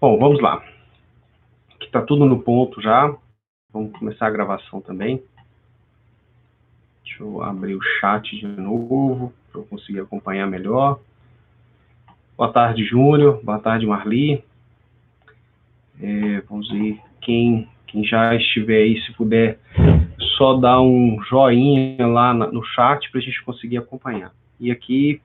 Bom, vamos lá. Aqui está tudo no ponto já. Vamos começar a gravação também. Deixa eu abrir o chat de novo, para eu conseguir acompanhar melhor. Boa tarde, Júnior. Boa tarde, Marli. Vamos ver quem já estiver aí, se puder, só dar um joinha lá no chat para a gente conseguir acompanhar. E aqui,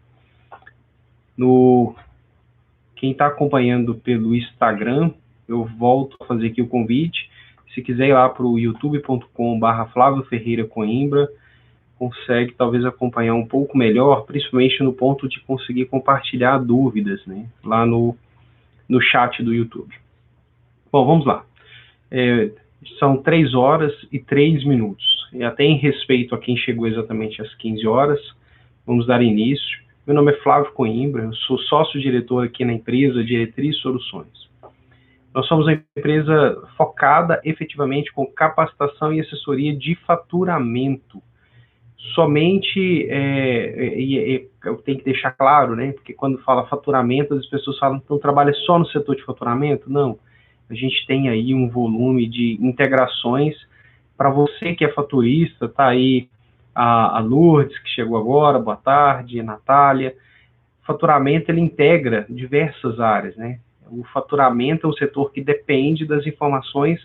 quem está acompanhando pelo Instagram, eu volto a fazer aqui o convite. Se quiser ir lá para o youtube.com/Flávio Ferreira Coimbra, consegue talvez acompanhar um pouco melhor, principalmente no ponto de conseguir compartilhar dúvidas, né, lá no chat do YouTube. Bom, vamos lá. São 3 horas e 3 minutos. E até em respeito a quem chegou exatamente às 15 horas, vamos dar início. Meu nome é Flávio Coimbra, eu sou sócio-diretor aqui na empresa Diretriz Soluções. Nós somos uma empresa focada efetivamente com capacitação e assessoria de faturamento. Somente, eu tenho que deixar claro, né, porque quando fala faturamento, as pessoas falam que não trabalha só no setor de faturamento. Não, a gente tem aí um volume de integrações. Para você que é faturista, tá aí a Lourdes, que chegou agora, boa tarde, a Natália. Faturamento, ele integra diversas áreas, né? O faturamento é um setor que depende das informações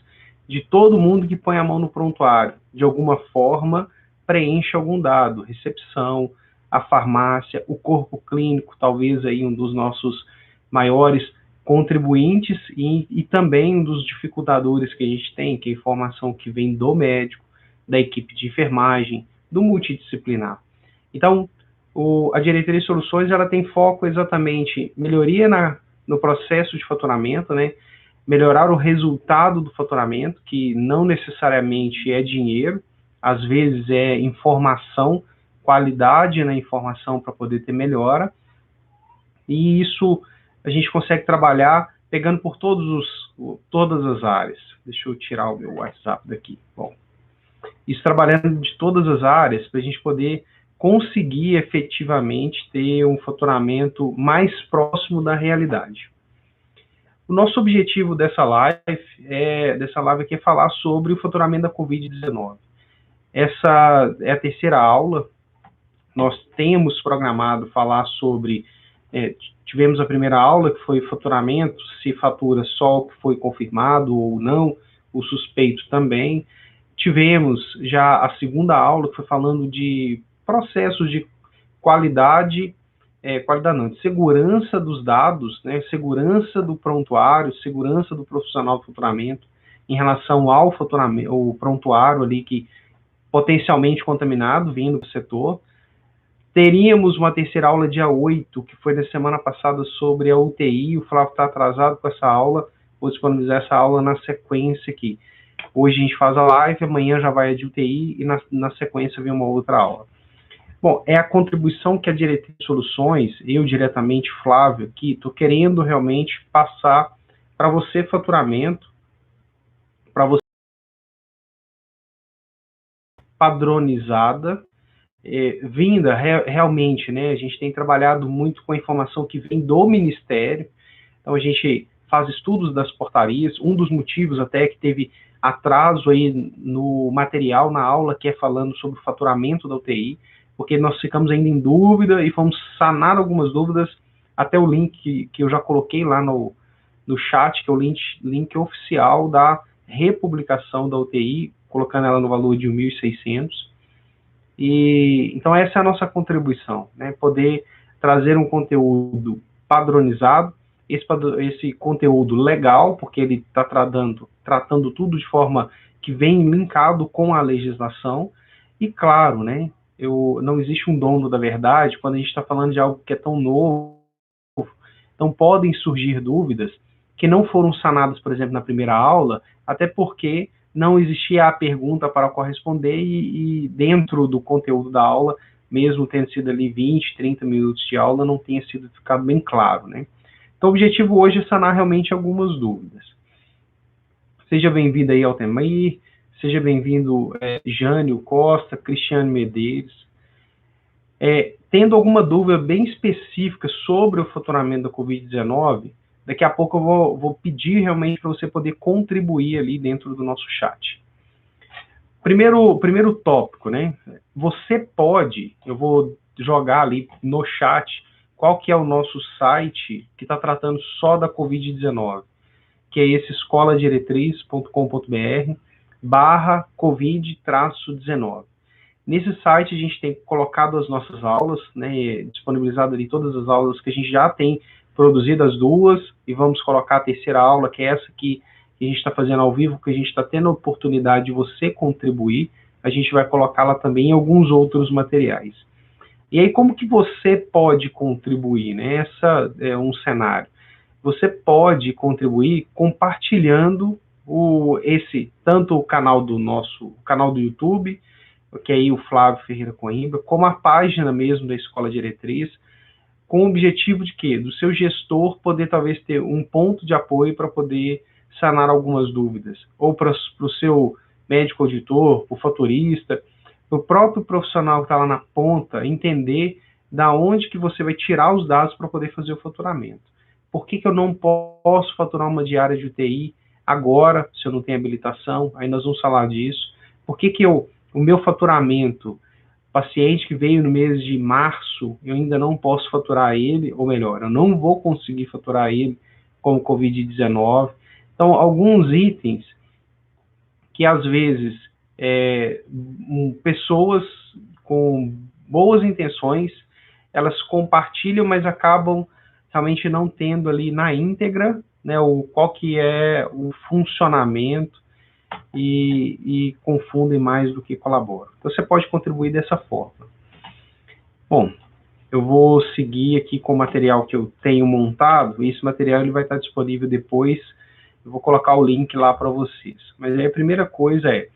de todo mundo que põe a mão no prontuário. De alguma forma, preenche algum dado, recepção, a farmácia, o corpo clínico, talvez aí um dos nossos maiores contribuintes e também um dos dificultadores que a gente tem, que é a informação que vem do médico, da equipe de enfermagem, do multidisciplinar. Então, a Diretriz Soluções, ela tem foco exatamente melhoria no processo de faturamento, né? Melhorar o resultado do faturamento, que não necessariamente é dinheiro, às vezes é informação, qualidade na informação para poder ter melhora, e isso a gente consegue trabalhar pegando por todas as áreas. Deixa eu tirar o meu WhatsApp daqui. Bom, isso trabalhando de todas as áreas para a gente poder conseguir efetivamente ter um faturamento mais próximo da realidade. O nosso objetivo dessa live aqui é falar sobre o faturamento da Covid-19. Essa é a terceira aula. Nós temos programado falar sobre... tivemos a primeira aula, que foi faturamento, se fatura só o que foi confirmado ou não, o suspeito também. Tivemos já a segunda aula, que foi falando de processos de qualidade não, de segurança dos dados, né, segurança do prontuário, segurança do profissional do faturamento, em relação ao faturamento, o prontuário ali que potencialmente contaminado vindo do setor. Teríamos uma terceira aula dia 8, que foi na semana passada, sobre a UTI. O Flávio está atrasado com essa aula, vou disponibilizar essa aula na sequência aqui. Hoje a gente faz a live, amanhã já vai a de UTI e na sequência vem uma outra aula. Bom, é a contribuição que a Diretriz Soluções, eu diretamente, Flávio, aqui, estou querendo realmente passar para você faturamento, para você padronizada, vinda realmente, né? A gente tem trabalhado muito com a informação que vem do Ministério, então a gente faz estudos das portarias, um dos motivos até que teve atraso aí no material, na aula, que é falando sobre o faturamento da UTI, porque nós ficamos ainda em dúvida e fomos sanar algumas dúvidas, até o link que eu já coloquei lá no chat, que é o link oficial da republicação da UTI, colocando ela no valor de 1.600. Então essa é a nossa contribuição, né? Poder trazer um conteúdo padronizado, esse conteúdo legal, porque ele está tratando tudo de forma que vem linkado com a legislação, e claro, né, não existe um dono da verdade quando a gente está falando de algo que é tão novo. Então podem surgir dúvidas que não foram sanadas, por exemplo, na primeira aula, até porque não existia a pergunta para corresponder e dentro do conteúdo da aula, mesmo tendo sido ali 20, 30 minutos de aula, não tenha ficado bem claro, né? Então o objetivo hoje é sanar realmente algumas dúvidas. Seja bem-vindo aí, Altemir, seja bem-vindo Jânio Costa, Cristiano Medeiros. Tendo alguma dúvida bem específica sobre o faturamento da Covid-19, Daqui a pouco eu vou pedir realmente para você poder contribuir ali dentro do nosso chat. Primeiro tópico, né? Você pode, eu vou jogar ali no chat qual que é o nosso site que está tratando só da Covid-19, que é esse escoladiretriz.com.br/Covid-19. Nesse site a gente tem colocado as nossas aulas, né, disponibilizado ali todas as aulas que a gente já tem produzido, as duas, e vamos colocar a terceira aula, que é essa que a gente está fazendo ao vivo, que a gente está tendo a oportunidade de você contribuir. A gente vai colocá-la também em alguns outros materiais. E aí, como que você pode contribuir, né? Essa é um cenário. Você pode contribuir compartilhando tanto o canal do YouTube, que é aí o Flávio Ferreira Coimbra, como a página mesmo da Escola Diretriz, com o objetivo de quê? Do seu gestor poder talvez ter um ponto de apoio para poder sanar algumas dúvidas, ou para o seu médico auditor, o faturista, o próprio profissional que está lá na ponta, entender da onde que você vai tirar os dados para poder fazer o faturamento. Por que eu não posso faturar uma diária de UTI agora, se eu não tenho habilitação? Aí nós vamos falar disso. Por que o meu faturamento, paciente que veio no mês de março, eu ainda não posso faturar ele, ou melhor, eu não vou conseguir faturar ele como Covid-19. Então, alguns itens que às vezes pessoas com boas intenções, elas compartilham, mas acabam realmente não tendo ali na íntegra, né, qual que é o funcionamento e confundem mais do que colaboram. Então, você pode contribuir dessa forma. Bom, eu vou seguir aqui com o material que eu tenho montado, e esse material ele vai estar disponível depois. Eu vou colocar o link lá para vocês. Mas aí a primeira coisa é,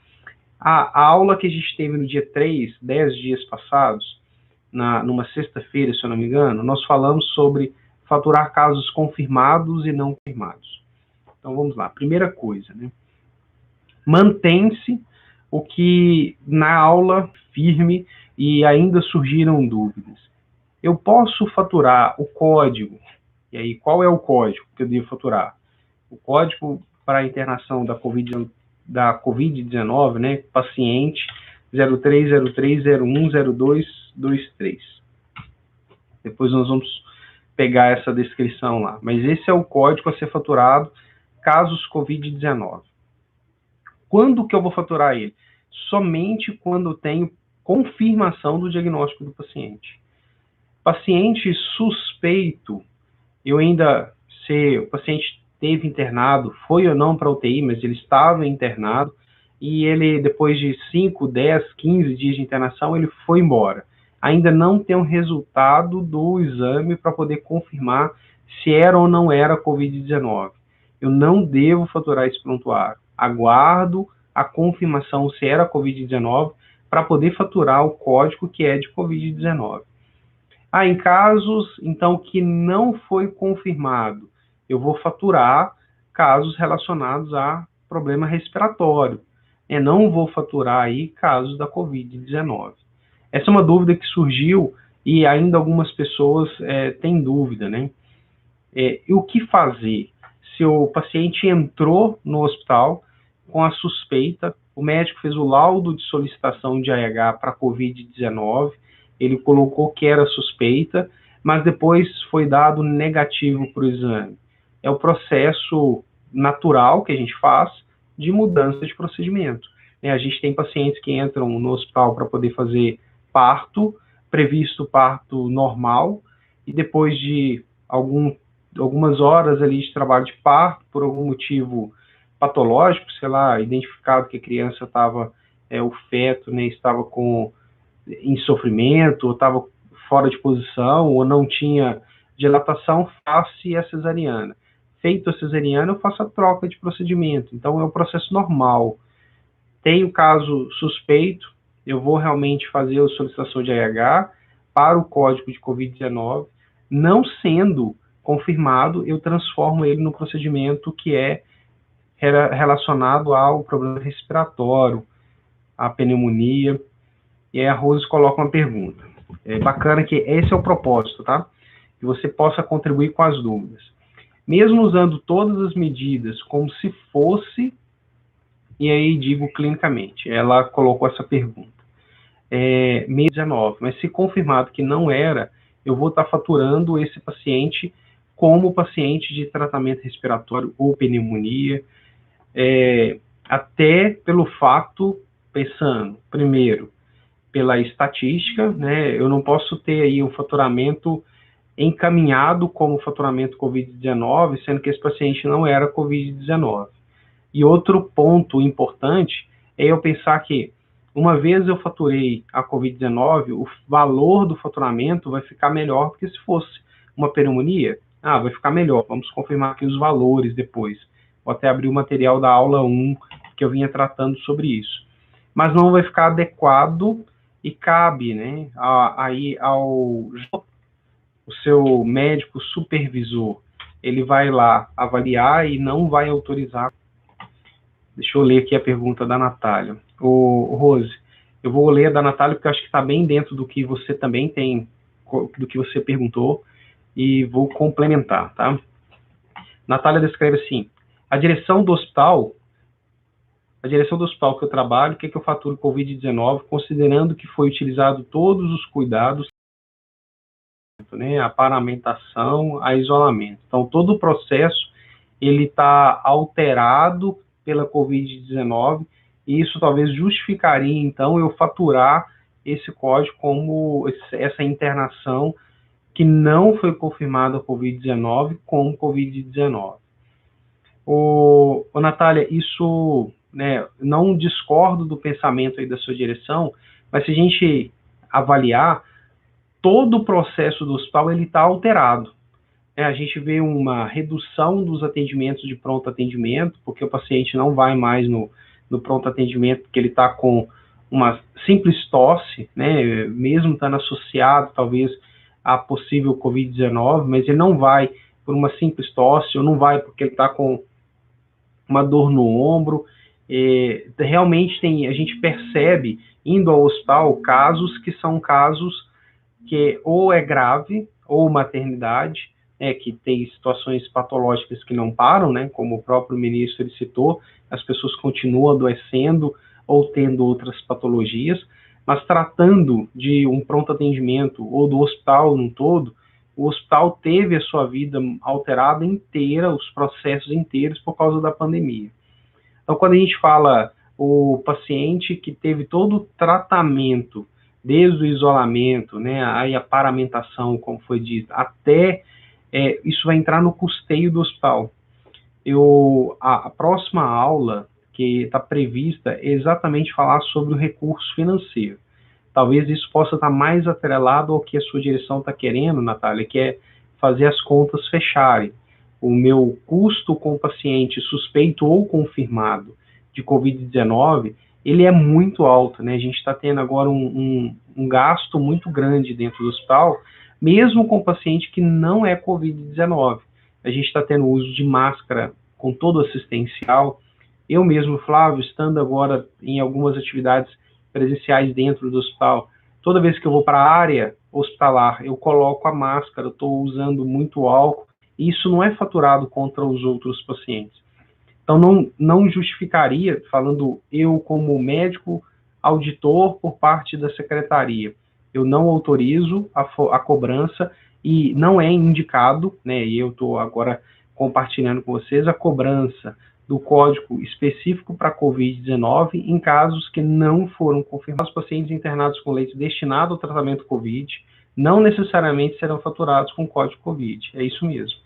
a aula que a gente teve no dia 3, 10 dias passados, numa sexta-feira, se eu não me engano, nós falamos sobre faturar casos confirmados e não confirmados. Então, vamos lá. Primeira coisa, né? Mantém-se o que na aula firme e ainda surgiram dúvidas. Eu posso faturar o código, e aí qual é o código que eu devo faturar? O código para a internação da Covid-19, né, paciente 0303010223. Depois nós vamos pegar essa descrição lá. Mas esse é o código a ser faturado, casos Covid-19. Quando que eu vou faturar ele? Somente quando eu tenho confirmação do diagnóstico do paciente. Paciente suspeito, o paciente esteve internado, foi ou não para UTI, mas ele estava internado, e ele, depois de 5, 10, 15 dias de internação, ele foi embora. Ainda não tem um resultado do exame para poder confirmar se era ou não era Covid-19. Eu não devo faturar esse prontuário. Aguardo a confirmação se era Covid-19 para poder faturar o código que é de Covid-19. Em casos, então, que não foi confirmado, eu vou faturar casos relacionados a problema respiratório. Não vou faturar aí casos da Covid-19. Essa é uma dúvida que surgiu e ainda algumas pessoas têm dúvida, né? E o que fazer? Se o paciente entrou no hospital com a suspeita, o médico fez o laudo de solicitação de AH para Covid-19, ele colocou que era suspeita, mas depois foi dado negativo para o exame. É o processo natural que a gente faz de mudança de procedimento. A gente tem pacientes que entram no hospital para poder fazer parto, previsto parto normal, e depois de algumas horas ali de trabalho de parto, por algum motivo patológico, sei lá, identificado que a criança estava, o feto, né, estava em sofrimento, ou estava fora de posição, ou não tinha dilatação, faço a cesariana. Feito a cesariana, eu faço a troca de procedimento. Então, é um processo normal. Tem o caso suspeito, eu vou realmente fazer a solicitação de AH para o código de Covid-19. Não sendo confirmado, eu transformo ele no procedimento que é relacionado ao problema respiratório, à pneumonia. E aí a Rose coloca uma pergunta. É bacana que esse é o propósito, tá? Que você possa contribuir com as dúvidas. mesmo usando todas as medidas como se fosse, e aí digo clinicamente, ela colocou essa pergunta, mês 19, mas se confirmado que não era, eu vou estar faturando esse paciente como paciente de tratamento respiratório ou pneumonia, até pelo fato, pensando, primeiro, pela estatística, né, eu não posso ter aí um faturamento encaminhado como faturamento COVID-19, sendo que esse paciente não era COVID-19. E outro ponto importante é eu pensar que, uma vez eu faturei a COVID-19, o valor do faturamento vai ficar melhor do que se fosse uma pneumonia. Vai ficar melhor, vamos confirmar aqui os valores depois. Vou até abrir o material da aula 1, que eu vinha tratando sobre isso. Mas não vai ficar adequado e cabe, né, aí o seu médico supervisor, ele vai lá avaliar e não vai autorizar. Deixa eu ler aqui a pergunta da Natália. Rose, eu vou ler a da Natália porque eu acho que está bem dentro do que você também tem, do que você perguntou, e vou complementar, tá? Natália descreve assim, a direção do hospital que eu trabalho, o que eu faturo COVID-19, considerando que foi utilizado todos os cuidados, né, a paramentação, a isolamento. Então, todo o processo, ele está alterado pela COVID-19, e isso talvez justificaria, então, eu faturar esse código como essa internação que não foi confirmada a COVID-19 como COVID-19. Natália, isso, né, não discordo do pensamento aí da sua direção, mas se a gente avaliar, todo o processo do hospital ele está alterado. A gente vê uma redução dos atendimentos de pronto atendimento, porque o paciente não vai mais no pronto atendimento, porque ele está com uma simples tosse, né, mesmo estando associado talvez a possível COVID-19, mas ele não vai por uma simples tosse, ou não vai porque ele está com uma dor no ombro. Realmente a gente percebe, indo ao hospital, casos que são casos que ou é grave, ou maternidade, que tem situações patológicas que não param, né, como o próprio ministro ele citou, as pessoas continuam adoecendo ou tendo outras patologias, mas tratando de um pronto atendimento ou do hospital num todo, o hospital teve a sua vida alterada inteira, os processos inteiros por causa da pandemia. Então, quando a gente fala o paciente que teve todo o tratamento, desde o isolamento, né, aí a paramentação, como foi dito, até isso vai entrar no custeio do hospital. A próxima aula que está prevista é exatamente falar sobre o recurso financeiro. Talvez isso possa estar mais atrelado ao que a sua direção está querendo, Natália, que é fazer as contas fecharem. O meu custo com o paciente suspeito ou confirmado de COVID-19, ele é muito alto, né? A gente está tendo agora um gasto muito grande dentro do hospital, mesmo com o paciente que não é COVID-19. A gente está tendo uso de máscara com todo assistencial. Eu mesmo, Flávio, estando agora em algumas atividades presenciais dentro do hospital, toda vez que eu vou para a área hospitalar, eu coloco a máscara, estou usando muito álcool, e isso não é faturado contra os outros pacientes. Então, não justificaria, falando eu como médico auditor por parte da secretaria, eu não autorizo a cobrança e não é indicado, né, e eu estou agora compartilhando com vocês a cobrança do código específico para COVID-19 em casos que não foram confirmados. Os pacientes internados com leite destinado ao tratamento COVID não necessariamente serão faturados com código COVID, é isso mesmo.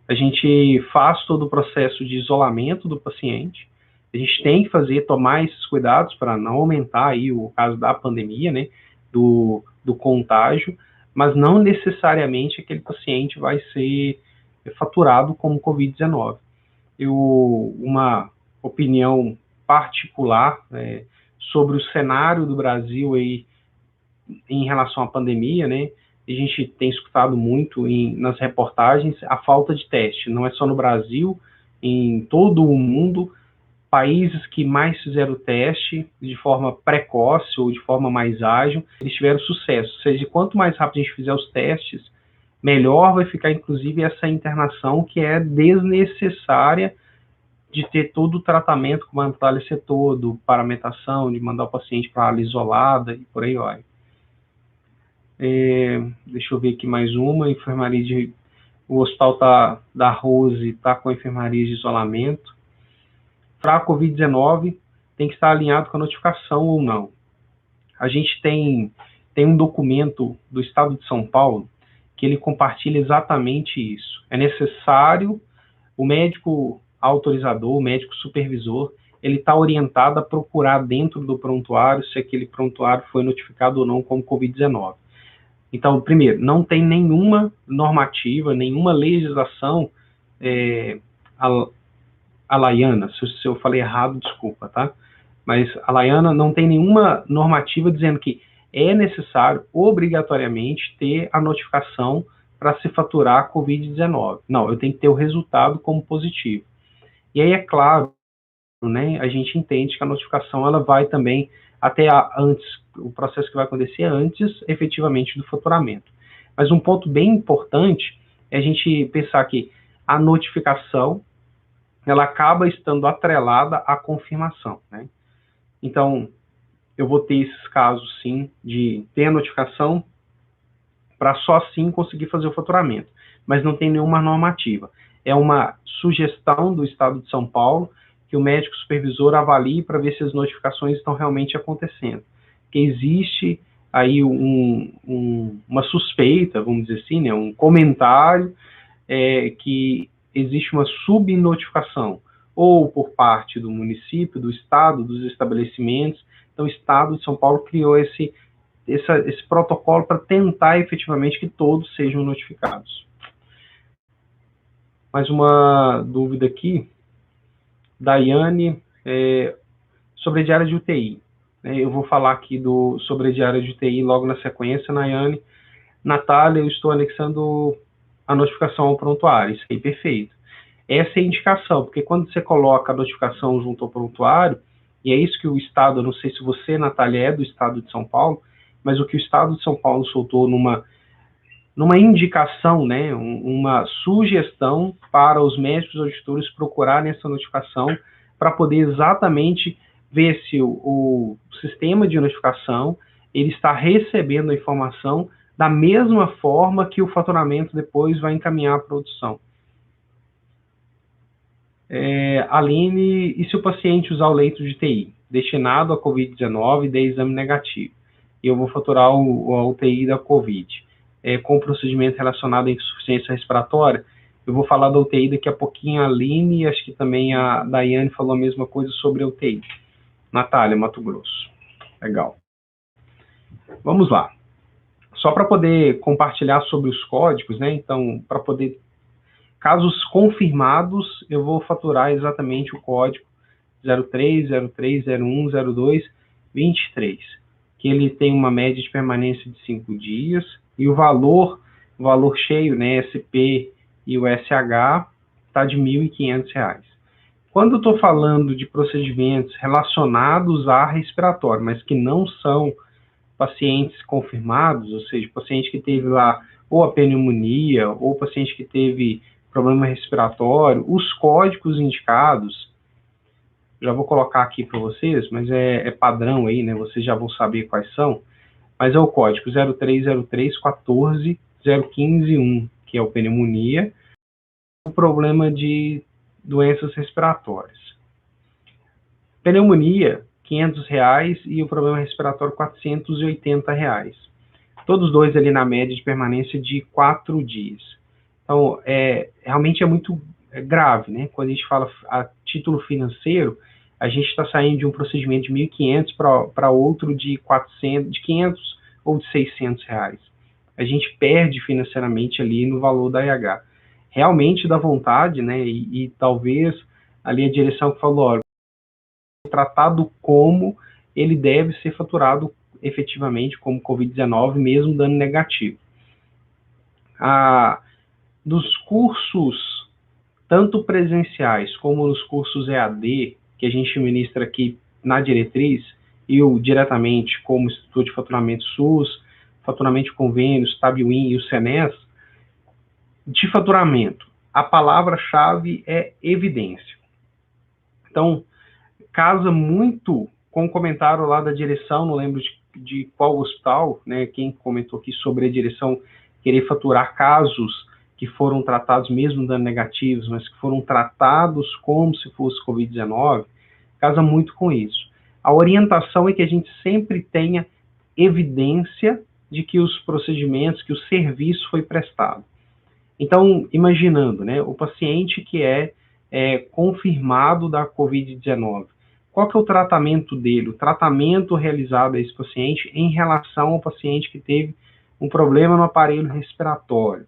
A gente faz todo o processo de isolamento do paciente, a gente tem que tomar esses cuidados para não aumentar aí o caso da pandemia, né, do contágio, mas não necessariamente aquele paciente vai ser faturado como COVID-19. Uma opinião particular sobre o cenário do Brasil aí em relação à pandemia, né? A gente tem escutado muito nas reportagens a falta de teste, não é só no Brasil, em todo o mundo, países que mais fizeram teste de forma precoce ou de forma mais ágil, eles tiveram sucesso. Ou seja, quanto mais rápido a gente fizer os testes, melhor vai ficar, inclusive, essa internação que é desnecessária de ter todo o tratamento, como a Natália citou, do paramentação, de mandar o paciente para a ala isolada e por aí vai. Deixa eu ver aqui mais uma, enfermaria o hospital da Rose está com a enfermaria de isolamento. Para a Covid-19, tem que estar alinhado com a notificação ou não. A gente tem um documento do Estado de São Paulo que ele compartilha exatamente isso. É necessário o médico autorizador, o médico supervisor, ele está orientado a procurar dentro do prontuário se aquele prontuário foi notificado ou não como Covid-19. Então, primeiro, não tem nenhuma normativa, nenhuma legislação a laiana, se eu falei errado, desculpa, tá? Mas a laiana não tem nenhuma normativa dizendo que é necessário, obrigatoriamente, ter a notificação para se faturar a Covid-19. Não, eu tenho que ter o resultado como positivo. E aí, é claro, né, a gente entende que a notificação ela vai também até antes, o processo que vai acontecer antes, efetivamente, do faturamento. Mas um ponto bem importante é a gente pensar que a notificação ela acaba estando atrelada à confirmação, né? Então, eu vou ter esses casos, sim, de ter a notificação para só assim conseguir fazer o faturamento, mas não tem nenhuma normativa. É uma sugestão do Estado de São Paulo que o médico supervisor avalie para ver se as notificações estão realmente acontecendo. Que existe aí uma suspeita, vamos dizer assim, né, um comentário que existe uma subnotificação, ou por parte do município, do estado, dos estabelecimentos. Então, o Estado de São Paulo criou esse protocolo para tentar efetivamente que todos sejam notificados. Mais uma dúvida aqui, Daiane, sobre a diária de UTI. Eu vou falar aqui sobre a diária de UTI logo na sequência, Nayane. Natália, eu estou anexando a notificação ao prontuário, isso aí, perfeito. Essa é a indicação, porque quando você coloca a notificação junto ao prontuário, e é isso que o Estado, eu não sei se você, Natália, é do Estado de São Paulo, mas o que o Estado de São Paulo soltou numa indicação, né, uma sugestão para os médicos auditores procurarem essa notificação para poder exatamente ver se o sistema de notificação ele está recebendo a informação da mesma forma que o faturamento depois vai encaminhar a produção. Aline, e se o paciente usar o leito de TI destinado à Covid-19 e der exame negativo? Eu vou faturar a UTI da Covid. Com o procedimento relacionado à insuficiência respiratória, eu vou falar da UTI daqui a pouquinho, a Aline, e acho que também a Daiane falou a mesma coisa sobre a UTI. Natália, Mato Grosso. Legal. Vamos lá. Só para poder compartilhar sobre os códigos, né? Então, para poder... Casos confirmados, eu vou faturar exatamente o código 03, 03, 01, 02, 23, que ele tem uma média de permanência de 5 dias, e o valor cheio, né, SP e o SH, está de R$ 1.500. Quando eu estou falando de procedimentos relacionados a respiratório, mas que não são pacientes confirmados, ou seja, paciente que teve lá ou a pneumonia, ou paciente que teve problema respiratório, os códigos indicados, já vou colocar aqui para vocês, mas é padrão aí, né? Vocês já vão saber quais são, mas é o código 0303 14 015 1, que é o pneumonia, o problema de doenças respiratórias. Pneumonia, R$500, e o problema respiratório, R$480. Todos dois ali na média de permanência de 4 dias. Então, realmente é muito grave, né? Quando a gente fala a título financeiro, a gente está saindo de um procedimento de R$1.500 para outro de 400, de 500 ou de R$600. A gente perde financeiramente ali no valor da IH. Realmente dá vontade, né? E talvez ali a direção que falou, olha, tratado como ele deve ser faturado efetivamente como Covid-19, mesmo dando negativo. Dos cursos, tanto presenciais como nos cursos EAD, que a gente ministra aqui na diretriz, eu diretamente como Instituto de Faturamento SUS, Faturamento de Convênios, TABWIN e o SENES, De faturamento, a palavra-chave é evidência. Então, casa muito com o comentário lá da direção, não lembro de qual hospital, né, quem comentou aqui sobre a direção querer faturar casos que foram tratados mesmo dando negativos, mas que foram tratados como se fosse Covid-19, casa muito com isso. A orientação é que a gente sempre tenha evidência de que os procedimentos, que o serviço foi prestado. Então, imaginando, né, o paciente que é confirmado da Covid-19, qual que é o tratamento dele? O tratamento realizado a esse paciente em relação ao paciente que teve um problema no aparelho respiratório.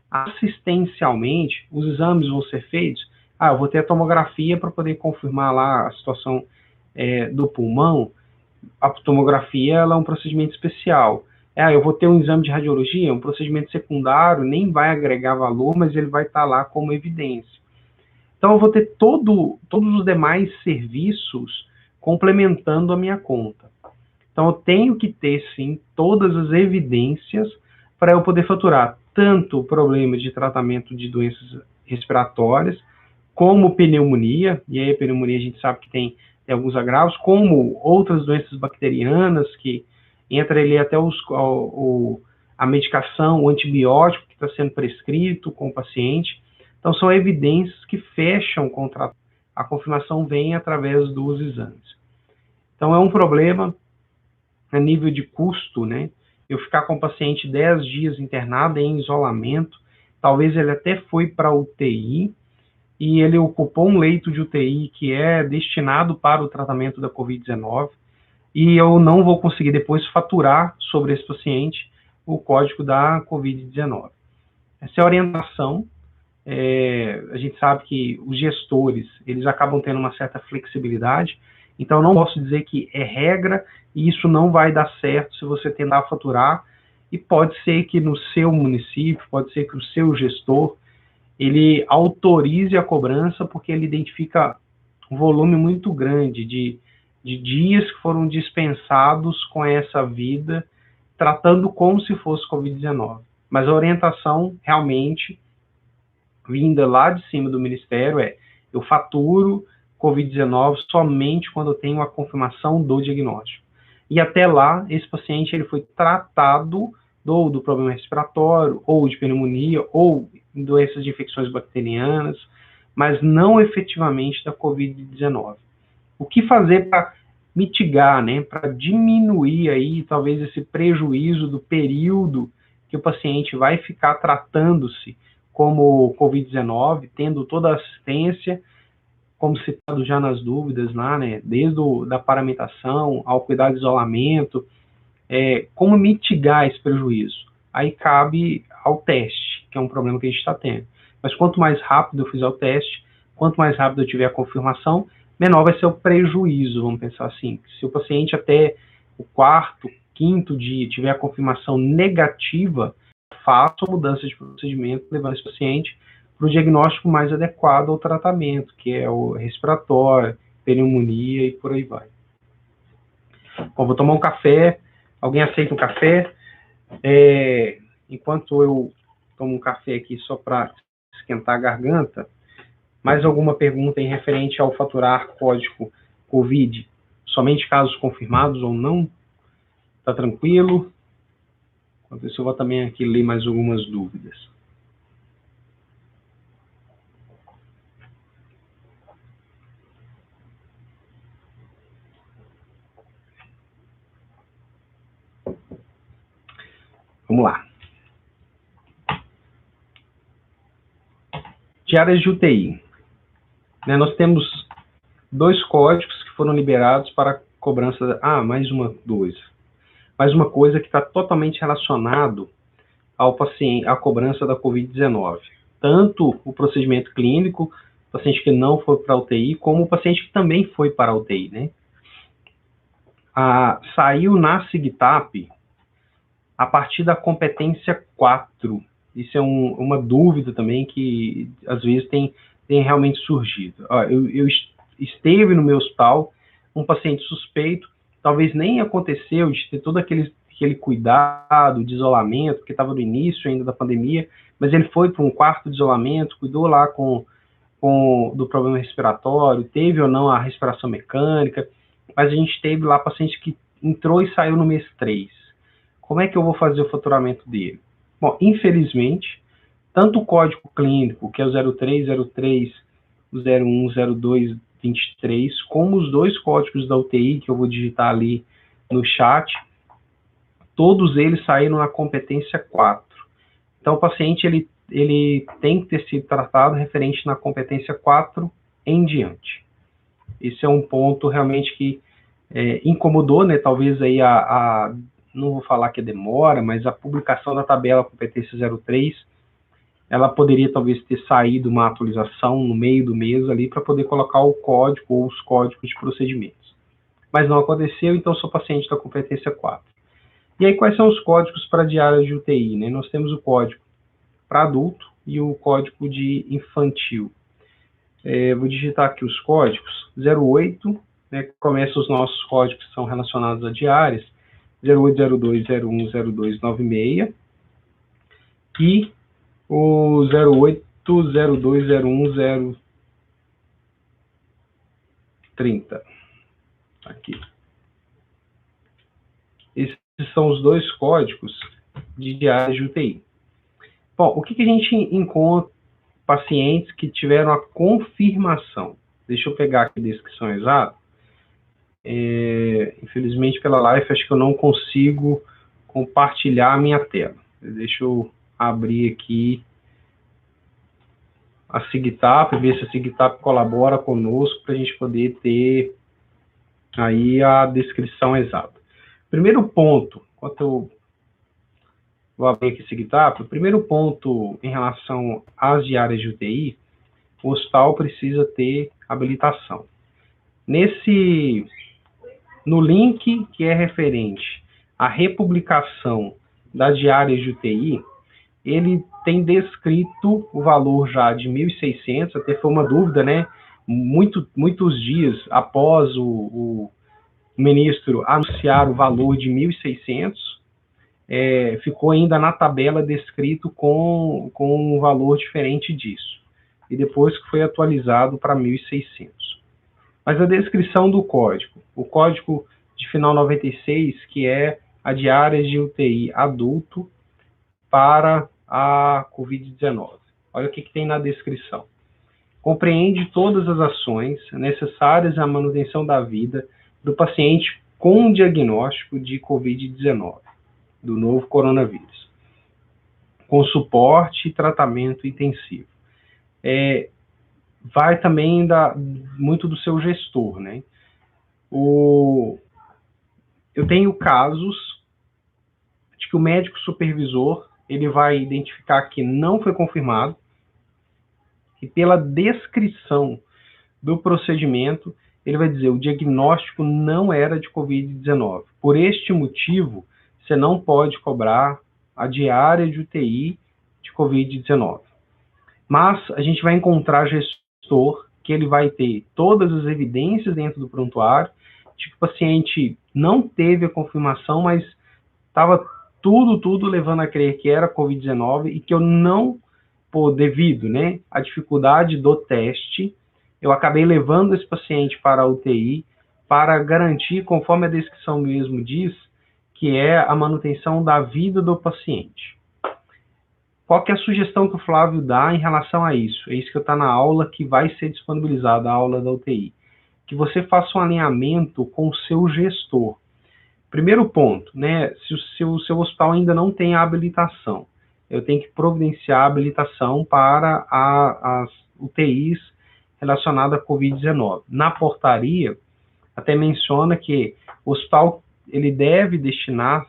Assistencialmente, os exames vão ser feitos. Eu vou ter a tomografia para poder confirmar lá a situação do pulmão. A tomografia ela é um procedimento especial. Eu vou ter um exame de radiologia, um procedimento secundário, nem vai agregar valor, mas ele vai estar lá como evidência. Então, eu vou ter todos os demais serviços complementando a minha conta. Então, eu tenho que ter, sim, todas as evidências para eu poder faturar tanto o problema de tratamento de doenças respiratórias, como pneumonia, e aí a pneumonia a gente sabe que tem alguns agravos, como outras doenças bacterianas, que entra ali até a medicação, o antibiótico que está sendo prescrito com o paciente. Então, são evidências que fecham o contrato. A confirmação vem através dos exames. Então, é um problema a nível de custo, né? Eu ficar com o paciente 10 dias internado em isolamento, talvez ele até foi para UTI, e ele ocupou um leito de UTI que é destinado para o tratamento da Covid-19, e eu não vou conseguir depois faturar sobre esse paciente o código da Covid-19. Essa é a orientação. A gente sabe que os gestores, eles acabam tendo uma certa flexibilidade, então eu não posso dizer que é regra e isso não vai dar certo se você tentar faturar, e pode ser que no seu município, pode ser que o seu gestor, ele autorize a cobrança porque ele identifica um volume muito grande de dias que foram dispensados com essa vida, tratando como se fosse Covid-19. Mas a orientação realmente vinda lá de cima do Ministério eu faturo Covid-19 somente quando eu tenho a confirmação do diagnóstico. E até lá, esse paciente ele foi tratado do problema respiratório, ou de pneumonia, ou doenças de infecções bacterianas, mas não efetivamente da Covid-19. O que fazer para mitigar, né, para diminuir aí talvez esse prejuízo do período que o paciente vai ficar tratando-se como Covid-19, tendo toda a assistência, como citado já nas dúvidas lá, né, desde da paramentação ao cuidado de isolamento, como mitigar esse prejuízo? Aí cabe ao teste, que é um problema que a gente está tendo. Mas quanto mais rápido eu fizer o teste, quanto mais rápido eu tiver a confirmação, menor vai ser o prejuízo, vamos pensar assim. Se o paciente até o quarto, quinto dia tiver a confirmação negativa, faço a mudança de procedimento, levando esse paciente para o diagnóstico mais adequado ao tratamento, que é o respiratório, pneumonia e por aí vai. Bom, vou tomar um café. Alguém aceita um café? Enquanto eu tomo um café aqui só para esquentar a garganta, mais alguma pergunta em referente ao faturar código COVID? Somente casos confirmados ou não? Tá tranquilo? Enquanto isso, eu vou também aqui ler mais algumas dúvidas. Vamos lá. Diárias de UTI. Nós temos 2 códigos que foram liberados para cobrança. Mais uma coisa que está totalmente relacionado ao paciente, à cobrança da Covid-19. Tanto o procedimento clínico, o paciente que não foi para a UTI, como o paciente que também foi para a UTI, né? Saiu na SIGTAP a partir da competência 4. Isso é uma dúvida também que, às vezes, tem realmente surgido. Eu esteve no meu hospital, um paciente suspeito, talvez nem aconteceu de ter todo aquele cuidado de isolamento, porque estava no início ainda da pandemia, mas ele foi para um quarto de isolamento, cuidou lá do problema respiratório, teve ou não a respiração mecânica, mas a gente teve lá paciente que entrou e saiu no mês 3. Como é que eu vou fazer o faturamento dele? Bom, infelizmente, tanto o código clínico, que é o 0303, o 01, 02, 23, como os 2 códigos da UTI, que eu vou digitar ali no chat, todos eles saíram na competência 4. Então, o paciente ele tem que ter sido tratado referente na competência 4 em diante. Esse é um ponto realmente que incomodou, né? Talvez aí não vou falar que é demora, mas a publicação da tabela competência 03, ela poderia talvez ter saído uma atualização no meio do mês ali para poder colocar o código ou os códigos de procedimentos. Mas não aconteceu, então sou paciente da competência 4. E aí, quais são os códigos para diária de UTI? Né? Nós temos o código para adulto e o código de infantil. Vou digitar aqui os códigos. 08, né, começa os nossos códigos que são relacionados a diárias. 0802, 01, 0296. E o 08, 02, 01, 030. Aqui. Esses são os 2 códigos de diárias de UTI. Bom, o que a gente encontra pacientes que tiveram a confirmação? Deixa eu pegar aqui a descrição exata. Infelizmente, pela live, acho que eu não consigo compartilhar a minha tela. Deixa eu abrir aqui a SIGTAP, ver se a SIGTAP colabora conosco para a gente poder ter aí a descrição exata. Primeiro ponto, enquanto eu vou abrir aqui a SIGTAP, o primeiro ponto em relação às diárias de UTI, o hospital precisa ter habilitação. No link que é referente à republicação das diárias de UTI, ele tem descrito o valor já de 1.600, até foi uma dúvida, né? Muitos dias após o ministro anunciar o valor de 1.600, ficou ainda na tabela descrito com um valor diferente disso. E depois que foi atualizado para 1.600. Mas a descrição do código, o código de final 96, que é a diária de UTI adulto para a Covid-19. Olha o que tem na descrição. Compreende todas as ações necessárias à manutenção da vida do paciente com diagnóstico de Covid-19, do novo coronavírus, com suporte e tratamento intensivo. Vai também muito do seu gestor, né? Eu tenho casos de que o médico supervisor ele vai identificar que não foi confirmado e pela descrição do procedimento ele vai dizer o diagnóstico não era de Covid-19. Por este motivo, você não pode cobrar a diária de UTI de Covid-19. Mas a gente vai encontrar gestor que ele vai ter todas as evidências dentro do prontuário de que o paciente não teve a confirmação, mas estava tudo levando a crer que era Covid-19 e que eu não, devido, né, à dificuldade do teste, eu acabei levando esse paciente para a UTI para garantir, conforme a descrição mesmo diz, que é a manutenção da vida do paciente. Qual que é a sugestão que o Flávio dá em relação a isso? É isso que está na aula que vai ser disponibilizada, a aula da UTI. Que você faça um alinhamento com o seu gestor. Primeiro ponto, né, se o seu hospital ainda não tem a habilitação, eu tenho que providenciar a habilitação para as UTIs relacionadas à Covid-19. Na portaria, até menciona que o hospital ele deve destinar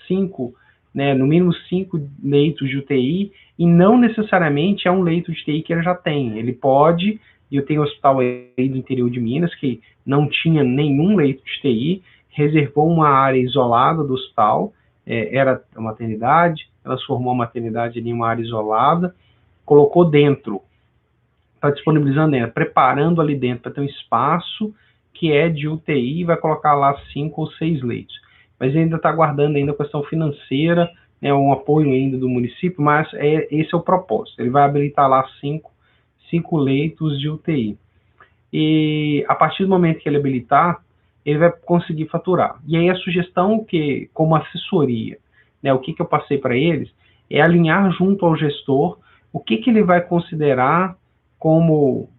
5, né, no mínimo 5 leitos de UTI, e não necessariamente é um leito de UTI que ele já tem. Ele pode, e eu tenho um hospital aí do interior de Minas que não tinha nenhum leito de UTI, reservou uma área isolada do hospital, era a maternidade, ela formou a maternidade em uma área isolada, colocou dentro, está disponibilizando dentro, preparando ali dentro para ter um espaço que é de UTI, e vai colocar lá 5 ou 6 leitos. Mas ainda está aguardando ainda a questão financeira né, um apoio ainda do município, mas esse é o propósito. Ele vai habilitar lá cinco leitos de UTI. E a partir do momento que ele habilitar, ele vai conseguir faturar. E aí a sugestão que, como assessoria, né, o que eu passei para eles, é alinhar junto ao gestor o que ele vai considerar como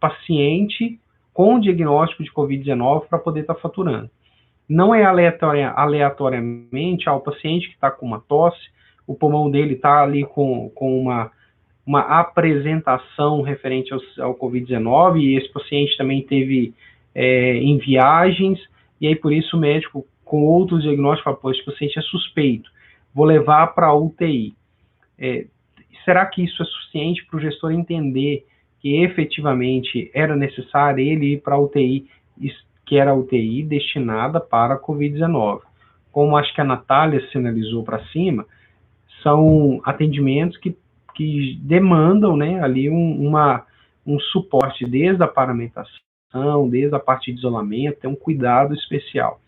paciente com diagnóstico de Covid-19 para poder estar faturando. Não é aleatoriamente ao paciente que está com uma tosse, o pulmão dele está ali com uma apresentação referente ao Covid-19, e esse paciente também teve em viagens, e aí por isso o médico com outros diagnósticos fala, pô, esse paciente é suspeito, vou levar para a UTI. Será que isso é suficiente para o gestor entender que efetivamente era necessário ele ir para a UTI, que era a UTI destinada para a Covid-19? Como acho que a Natália sinalizou para cima, são atendimentos que demandam, né, ali um suporte desde a paramentação, desde a parte de isolamento, tem um cuidado especial.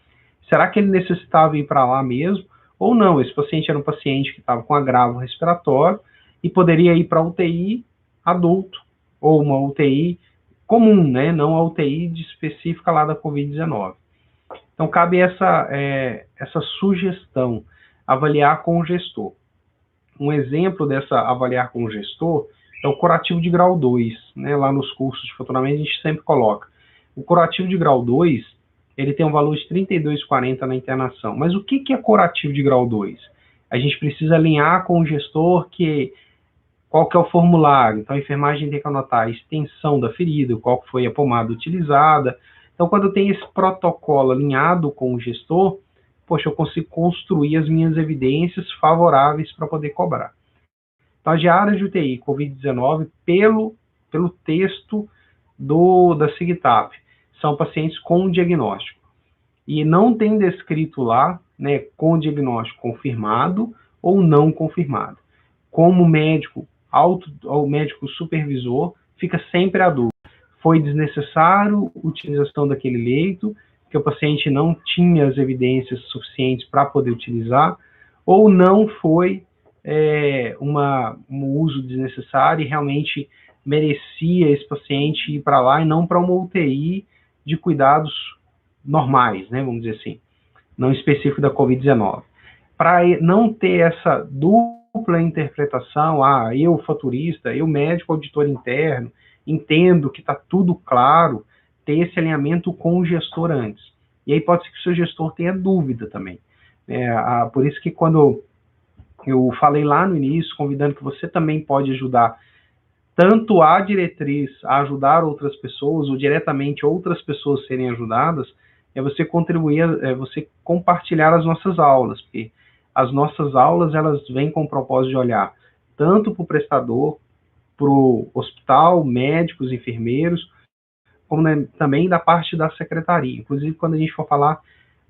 Será que ele necessitava ir para lá mesmo? Ou não? Esse paciente era um paciente que estava com agravo respiratório e poderia ir para a UTI adulto, ou uma UTI comum, né, não a UTI específica lá da Covid-19. Então, cabe essa sugestão, avaliar com o gestor. Um exemplo dessa avaliar com o gestor é o curativo de grau 2, né? Lá nos cursos de faturamento a gente sempre coloca. O curativo de grau 2, ele tem um valor de R$ 32,40 na internação. Mas o que é curativo de grau 2? A gente precisa alinhar com o gestor qual que é o formulário. Então a enfermagem tem que anotar a extensão da ferida, qual foi a pomada utilizada. Então quando eu tenho esse protocolo alinhado com o gestor, poxa, eu consigo construir as minhas evidências favoráveis para poder cobrar. Então, as diárias de UTI Covid-19, pelo texto da SIGTAP, são pacientes com diagnóstico. E não tem descrito lá, né, com diagnóstico confirmado ou não confirmado. Como médico, o médico supervisor, fica sempre a dúvida. Foi desnecessário a utilização daquele leito, que o paciente não tinha as evidências suficientes para poder utilizar, ou não foi um uso desnecessário e realmente merecia esse paciente ir para lá e não para uma UTI de cuidados normais, né, vamos dizer assim, não específico da Covid-19. Para não ter essa dupla interpretação, eu faturista, eu médico auditor interno, entendo que está tudo claro, ter esse alinhamento com o gestor antes. E aí pode ser que o seu gestor tenha dúvida também. Por isso que quando eu falei lá no início, convidando que você também pode ajudar tanto a diretriz a ajudar outras pessoas, ou diretamente outras pessoas serem ajudadas, é você contribuir, é você compartilhar as nossas aulas, porque as nossas aulas, elas vêm com o propósito de olhar tanto para o prestador, para o hospital, médicos, enfermeiros, como também da parte da secretaria. Inclusive, quando a gente for falar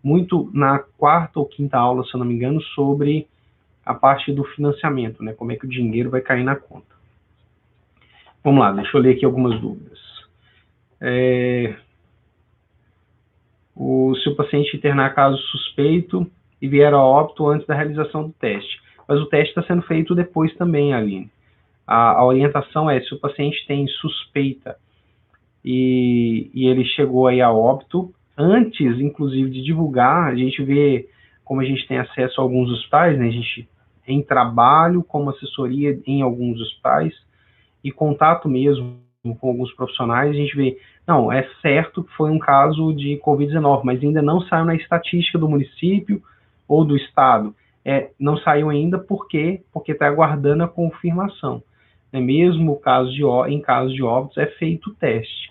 muito na quarta ou quinta aula, se eu não me engano, sobre a parte do financiamento, né? Como é que o dinheiro vai cair na conta. Vamos lá, deixa eu ler aqui algumas dúvidas. Se o paciente internar caso suspeito e vier a óbito antes da realização do teste. Mas o teste está sendo feito depois também, Aline. A orientação é, se o paciente tem suspeita e ele chegou aí a óbito, antes, inclusive, de divulgar, a gente vê como a gente tem acesso a alguns hospitais, né? A gente em trabalho como assessoria em alguns hospitais e contato mesmo com alguns profissionais, a gente vê, não, é certo que foi um caso de Covid-19, mas ainda não saiu na estatística do município ou do estado. Não saiu ainda porque está aguardando a confirmação. Mesmo em caso de óbitos, é feito o teste.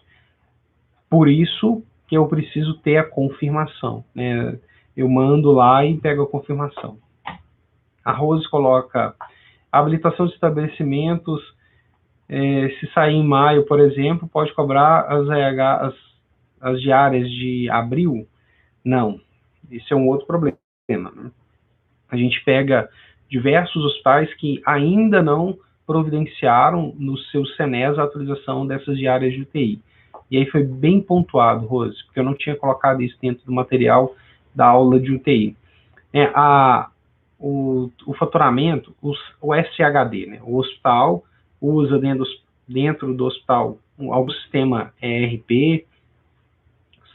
Por isso que eu preciso ter a confirmação. Né? Eu mando lá e pego a confirmação. A Rose coloca, a habilitação de estabelecimentos, se sair em maio, por exemplo, pode cobrar as diárias de abril? Não. Esse é um outro problema. Né? A gente pega diversos hospitais que ainda não providenciaram no seu CENES a atualização dessas diárias de UTI. E aí foi bem pontuado, Rose, porque eu não tinha colocado isso dentro do material da aula de UTI. o faturamento, o SHD, né? O hospital usa dentro do hospital algum sistema ERP,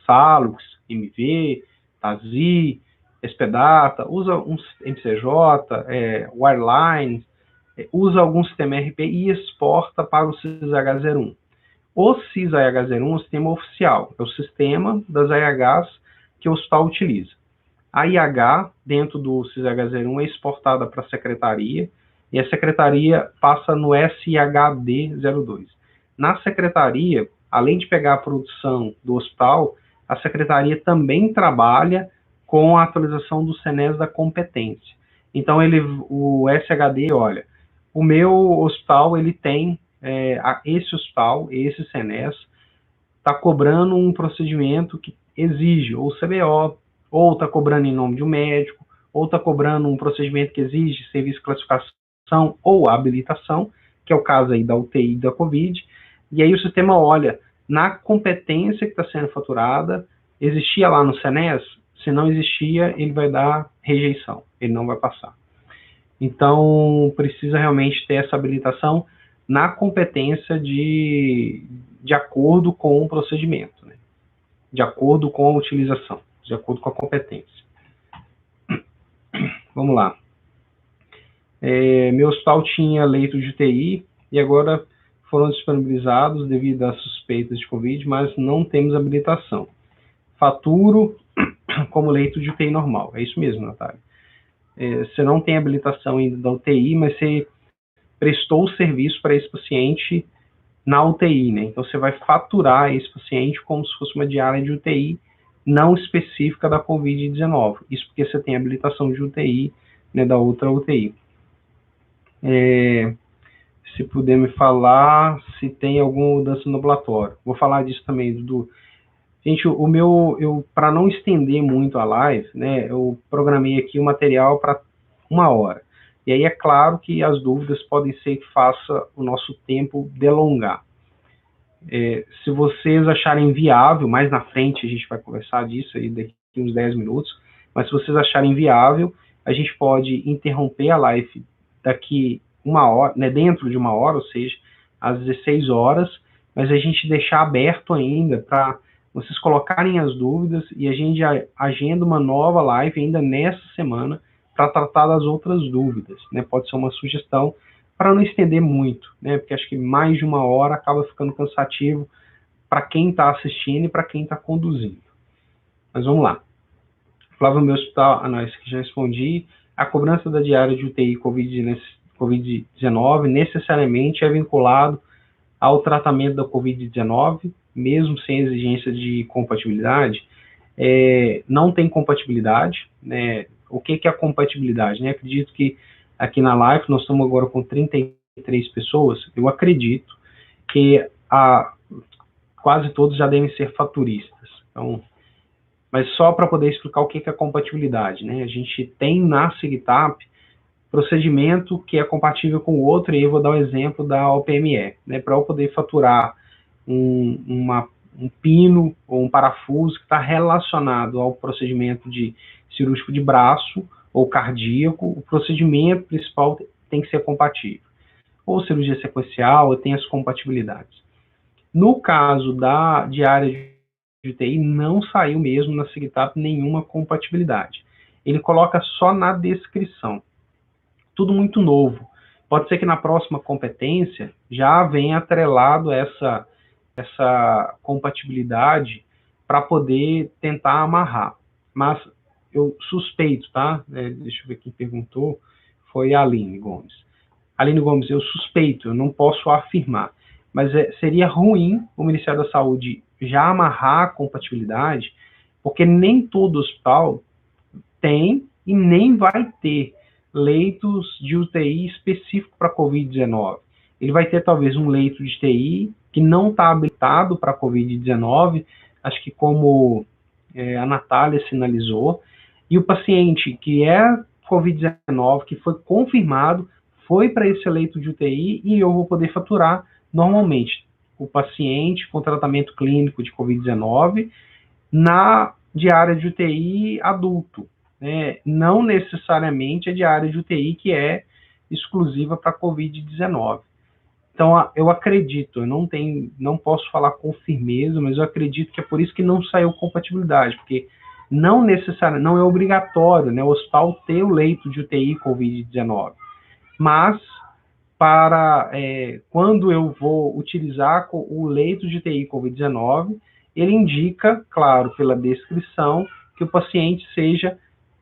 Salux, MV, Tazi, Expedata, usa um MCJ, Wireline, usa algum sistema ERP e exporta para o CIS-H01. O CIS-H01 é um sistema oficial, é o sistema das IHs que o hospital utiliza. A IH, dentro do CIS-H01, é exportada para a secretaria, e a secretaria passa no SIHD02. Na secretaria, além de pegar a produção do hospital, a secretaria também trabalha com a atualização do CENES da competência. Então, o SHD, olha, o meu hospital, ele tem, esse hospital, esse CENES, está cobrando um procedimento que exige ou CBO, ou está cobrando em nome de um médico, ou está cobrando um procedimento que exige serviço de classificação ou habilitação, que é o caso aí da UTI da Covid, e aí o sistema olha na competência que está sendo faturada, existia lá no CENES? Se não existia, ele vai dar rejeição, ele não vai passar. Então, precisa realmente ter essa habilitação na competência de acordo com o procedimento, né? De acordo com a utilização, de acordo com a competência. Vamos lá. Meu hospital tinha leito de UTI e agora foram disponibilizados devido às suspeitas de Covid, mas não temos habilitação. Faturo como leito de UTI normal. É isso mesmo, Natália. Você não tem habilitação ainda da UTI, mas você prestou o serviço para esse paciente na UTI, né? Então, você vai faturar esse paciente como se fosse uma diária de UTI não específica da Covid-19. Isso porque você tem habilitação de UTI, né, da outra UTI. Se puder me falar se tem alguma mudança no ambulatório. Vou falar disso também, Dudu. Gente, para não estender muito a live, né, eu programei aqui o material para 1 hora. E aí é claro que as dúvidas podem ser que faça o nosso tempo delongar. Se vocês acharem viável, mais na frente a gente vai conversar disso aí daqui uns 10 minutos, mas se vocês acharem viável, a gente pode interromper a live daqui 1 hora, né, dentro de 1 hora, ou seja, às 16 horas, mas a gente deixar aberto ainda para vocês colocarem as dúvidas e a gente agenda uma nova live ainda nessa semana para tratar das outras dúvidas, né? Pode ser uma sugestão para não estender muito, né? Porque acho que mais de 1 hora acaba ficando cansativo para quem está assistindo e para quem está conduzindo. Mas vamos lá. Flávio, meu hospital, não, esse que já respondi. A cobrança da diária de UTI Covid-19 necessariamente é vinculado ao tratamento da Covid-19, mesmo sem exigência de compatibilidade. Não tem compatibilidade, né? O que é a compatibilidade, né? Acredito que aqui na live nós estamos agora com 33 pessoas. Eu acredito que quase todos já devem ser faturistas. Então, mas só para poder explicar o que é a compatibilidade, né? A gente tem na SIGTAP procedimento que é compatível com o outro, e eu vou dar o exemplo da OPME, né? Para eu poder faturar um pino ou um parafuso que está relacionado ao procedimento cirúrgico de braço ou cardíaco, o procedimento principal tem que ser compatível. Ou cirurgia sequencial, tem as compatibilidades. No caso da diária de UTI, não saiu mesmo na SIGTAP nenhuma compatibilidade. Ele coloca só na descrição. Tudo muito novo. Pode ser que na próxima competência já venha atrelado essa compatibilidade para poder tentar amarrar. Mas eu suspeito, tá? Deixa eu ver quem perguntou. Foi a Aline Gomes. Aline Gomes, eu suspeito, eu não posso afirmar. Mas seria ruim o Ministério da Saúde já amarrar a compatibilidade, porque nem todo hospital tem e nem vai ter leitos de UTI específico para Covid-19. Ele vai ter talvez um leito de TI que não está habilitado para Covid-19, acho que como a Natália sinalizou, e o paciente que é Covid-19, que foi confirmado, foi para esse leito de UTI e eu vou poder faturar normalmente o paciente com tratamento clínico de Covid-19 na diária de UTI adulto. né, não necessariamente é de área de UTI que é exclusiva para Covid-19. Então, eu acredito, eu não posso falar com firmeza, mas eu acredito que é por isso que não saiu compatibilidade, porque não necessariamente, não é obrigatório, né, o hospital ter o leito de UTI Covid-19, mas para quando eu vou utilizar o leito de UTI Covid-19, ele indica, claro, pela descrição, que o paciente seja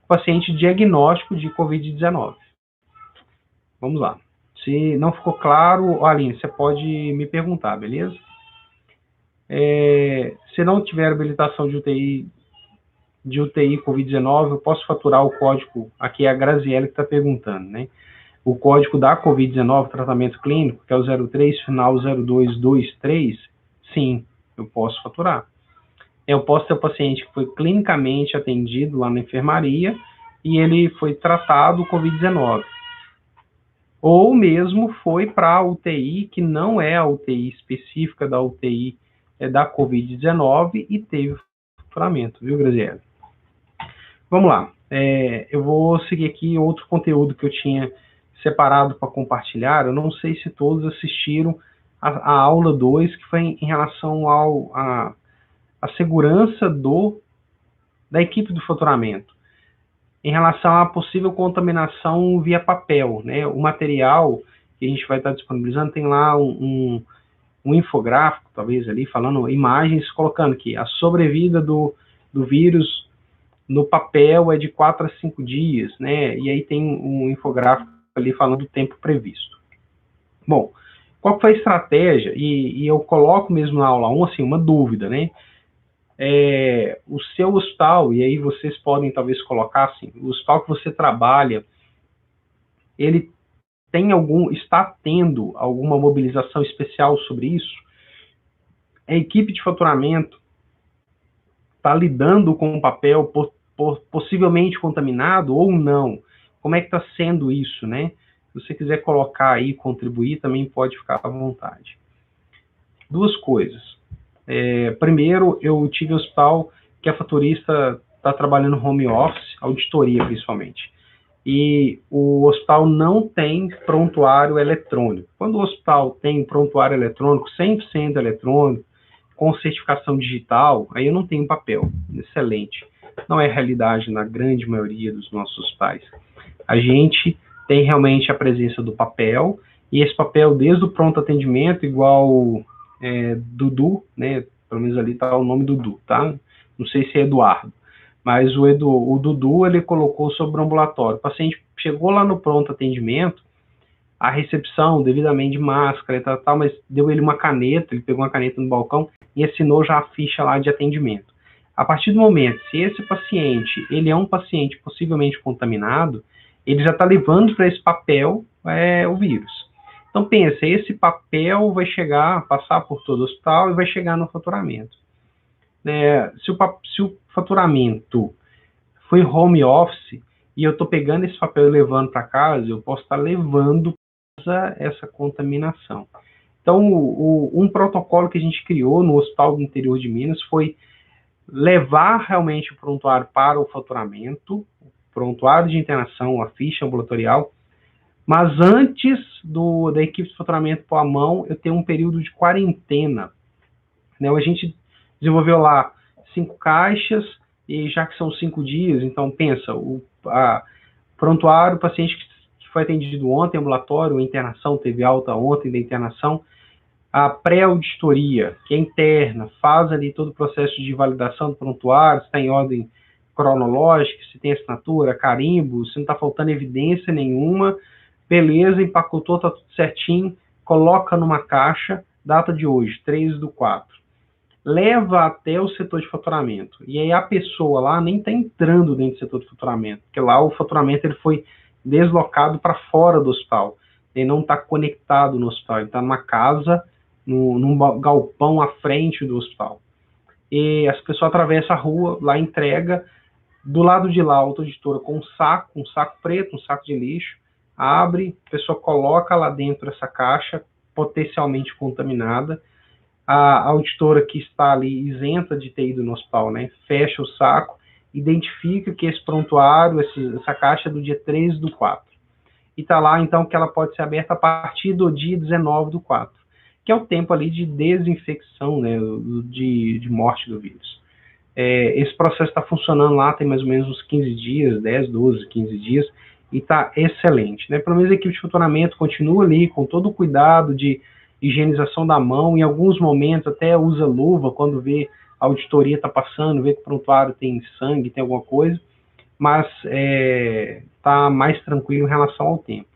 paciente diagnóstico de Covid-19. Vamos lá. Se não ficou claro, Aline, você pode me perguntar, beleza? Se não tiver habilitação de UTI Covid-19, eu posso faturar o código, aqui é a Graziella que está perguntando, né? O código da Covid-19, tratamento clínico, que é o 03, final 0223, sim, eu posso faturar. Eu posso ter o paciente que foi clinicamente atendido lá na enfermaria e ele foi tratado Covid-19. Ou mesmo foi para a UTI, que não é a UTI específica da UTI da Covid-19 e teve faturamento, viu, Graziella? Vamos lá. Eu vou seguir aqui outro conteúdo que eu tinha separado para compartilhar. Eu não sei se todos assistiram a aula 2, que foi em relação à segurança da equipe do faturamento, em relação à possível contaminação via papel, né? O material que a gente vai estar disponibilizando tem lá um infográfico, talvez ali, falando imagens, colocando que a sobrevida do vírus no papel é de 4 a 5 dias, né? E aí tem um infográfico ali falando do tempo previsto. Bom, qual foi a estratégia? E eu coloco mesmo na aula 1, assim, uma dúvida, né? O seu hospital, e aí vocês podem talvez colocar assim, o hospital que você trabalha, ele está tendo alguma mobilização especial sobre isso? A equipe de faturamento está lidando com o papel possivelmente contaminado ou não? Como é que está sendo isso, né? Se você quiser colocar aí, contribuir, também pode ficar à vontade. Duas coisas. Primeiro, eu tive um hospital que a faturista está trabalhando home office, auditoria principalmente. E o hospital não tem prontuário eletrônico. Quando o hospital tem prontuário eletrônico, 100% eletrônico, com certificação digital, aí eu não tenho papel. Excelente. Não é realidade na grande maioria dos nossos hospitais. A gente tem realmente a presença do papel, e esse papel, desde o pronto atendimento, igual Dudu, né? Pelo menos ali está o nome Dudu, tá? Não sei se é Eduardo, mas o Dudu, ele colocou sobre o ambulatório. O paciente chegou lá no pronto atendimento, a recepção, devidamente de máscara e tal, mas deu ele uma caneta, ele pegou uma caneta no balcão e assinou já a ficha lá de atendimento. A partir do momento, se esse paciente, ele é um paciente possivelmente contaminado, ele já está levando para esse papel o vírus. Então, pensa, esse papel vai passar por todo o hospital e vai chegar no faturamento. Se o faturamento foi home office e eu estou pegando esse papel e levando para casa, eu posso estar levando essa contaminação. Então, um protocolo que a gente criou no Hospital do Interior de Minas foi levar realmente o prontuário para o faturamento, o prontuário de internação, a ficha ambulatorial, mas antes da equipe de faturamento pôr a mão, eu tenho um período de quarentena. Né? A gente desenvolveu lá 5 caixas, e já que são 5 dias, então pensa, o prontuário, o paciente que foi atendido ontem, ambulatório, a internação, teve alta ontem da internação, a pré-auditoria, que é interna, faz ali todo o processo de validação do prontuário, se está em ordem cronológica, se tem assinatura, carimbo, se não está faltando evidência nenhuma, beleza, empacotou, está tudo certinho, coloca numa caixa, data de hoje, 3/4. Leva até o setor de faturamento. E aí a pessoa lá nem está entrando dentro do setor de faturamento, porque lá o faturamento ele foi deslocado para fora do hospital. Ele não está conectado no hospital, ele está numa casa, num galpão à frente do hospital. E as pessoas atravessam a rua, lá entrega, do lado de lá a auditora com um saco preto, um saco de lixo, abre, a pessoa coloca lá dentro essa caixa potencialmente contaminada, a auditora que está ali isenta de ter ido no hospital, né, fecha o saco identifica que esse prontuário, essa caixa é do dia 13/4. E está lá, então, que ela pode ser aberta a partir do dia 19/4, que é o tempo ali de desinfecção, né, de morte do vírus. Esse processo está funcionando lá, tem mais ou menos uns 15 dias, 10, 12, 15 dias, e está excelente, né? Pelo menos a equipe de faturamento continua ali com todo o cuidado de higienização da mão, em alguns momentos até usa luva quando vê a auditoria está passando, vê que o prontuário tem sangue, tem alguma coisa, mas está mais tranquilo em relação ao tempo.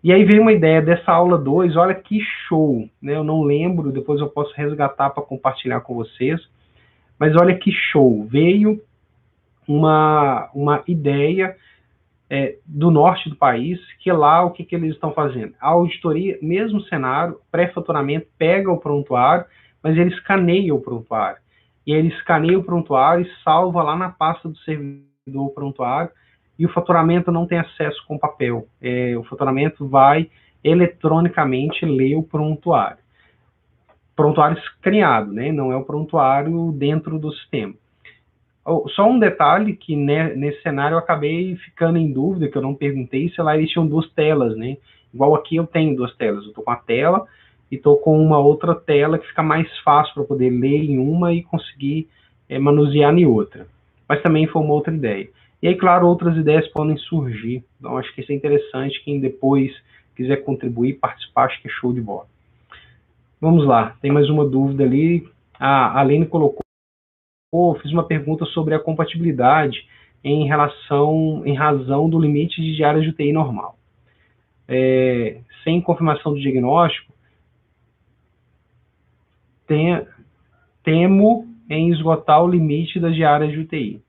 E aí veio uma ideia dessa aula 2, olha que show, né? Eu não lembro, depois eu posso resgatar para compartilhar com vocês, mas olha que show, veio uma ideia do norte do país, que lá o que eles estão fazendo? A auditoria, mesmo cenário, pré-faturamento, pega o prontuário, mas ele escaneia o prontuário. E ele escaneia o prontuário e salva lá na pasta do servidor o prontuário, e o faturamento não tem acesso com papel. O faturamento vai eletronicamente ler o prontuário. Prontuário escaneado, né? Não é o prontuário dentro do sistema. Só um detalhe que nesse cenário eu acabei ficando em dúvida, que eu não perguntei, se lá eles tinham 2 telas, né? Igual aqui eu tenho 2 telas, eu estou com a tela e estou com uma outra tela que fica mais fácil para poder ler em uma e conseguir manusear em outra. Mas também foi uma outra ideia. E aí, claro, outras ideias podem surgir. Então, acho que isso é interessante. Quem depois quiser contribuir, participar, acho que é show de bola. Vamos lá, tem mais uma dúvida ali. A Aline colocou, fiz uma pergunta sobre a compatibilidade em razão do limite de diárias de UTI normal. Sem confirmação do diagnóstico, temo em esgotar o limite das diárias de UTI.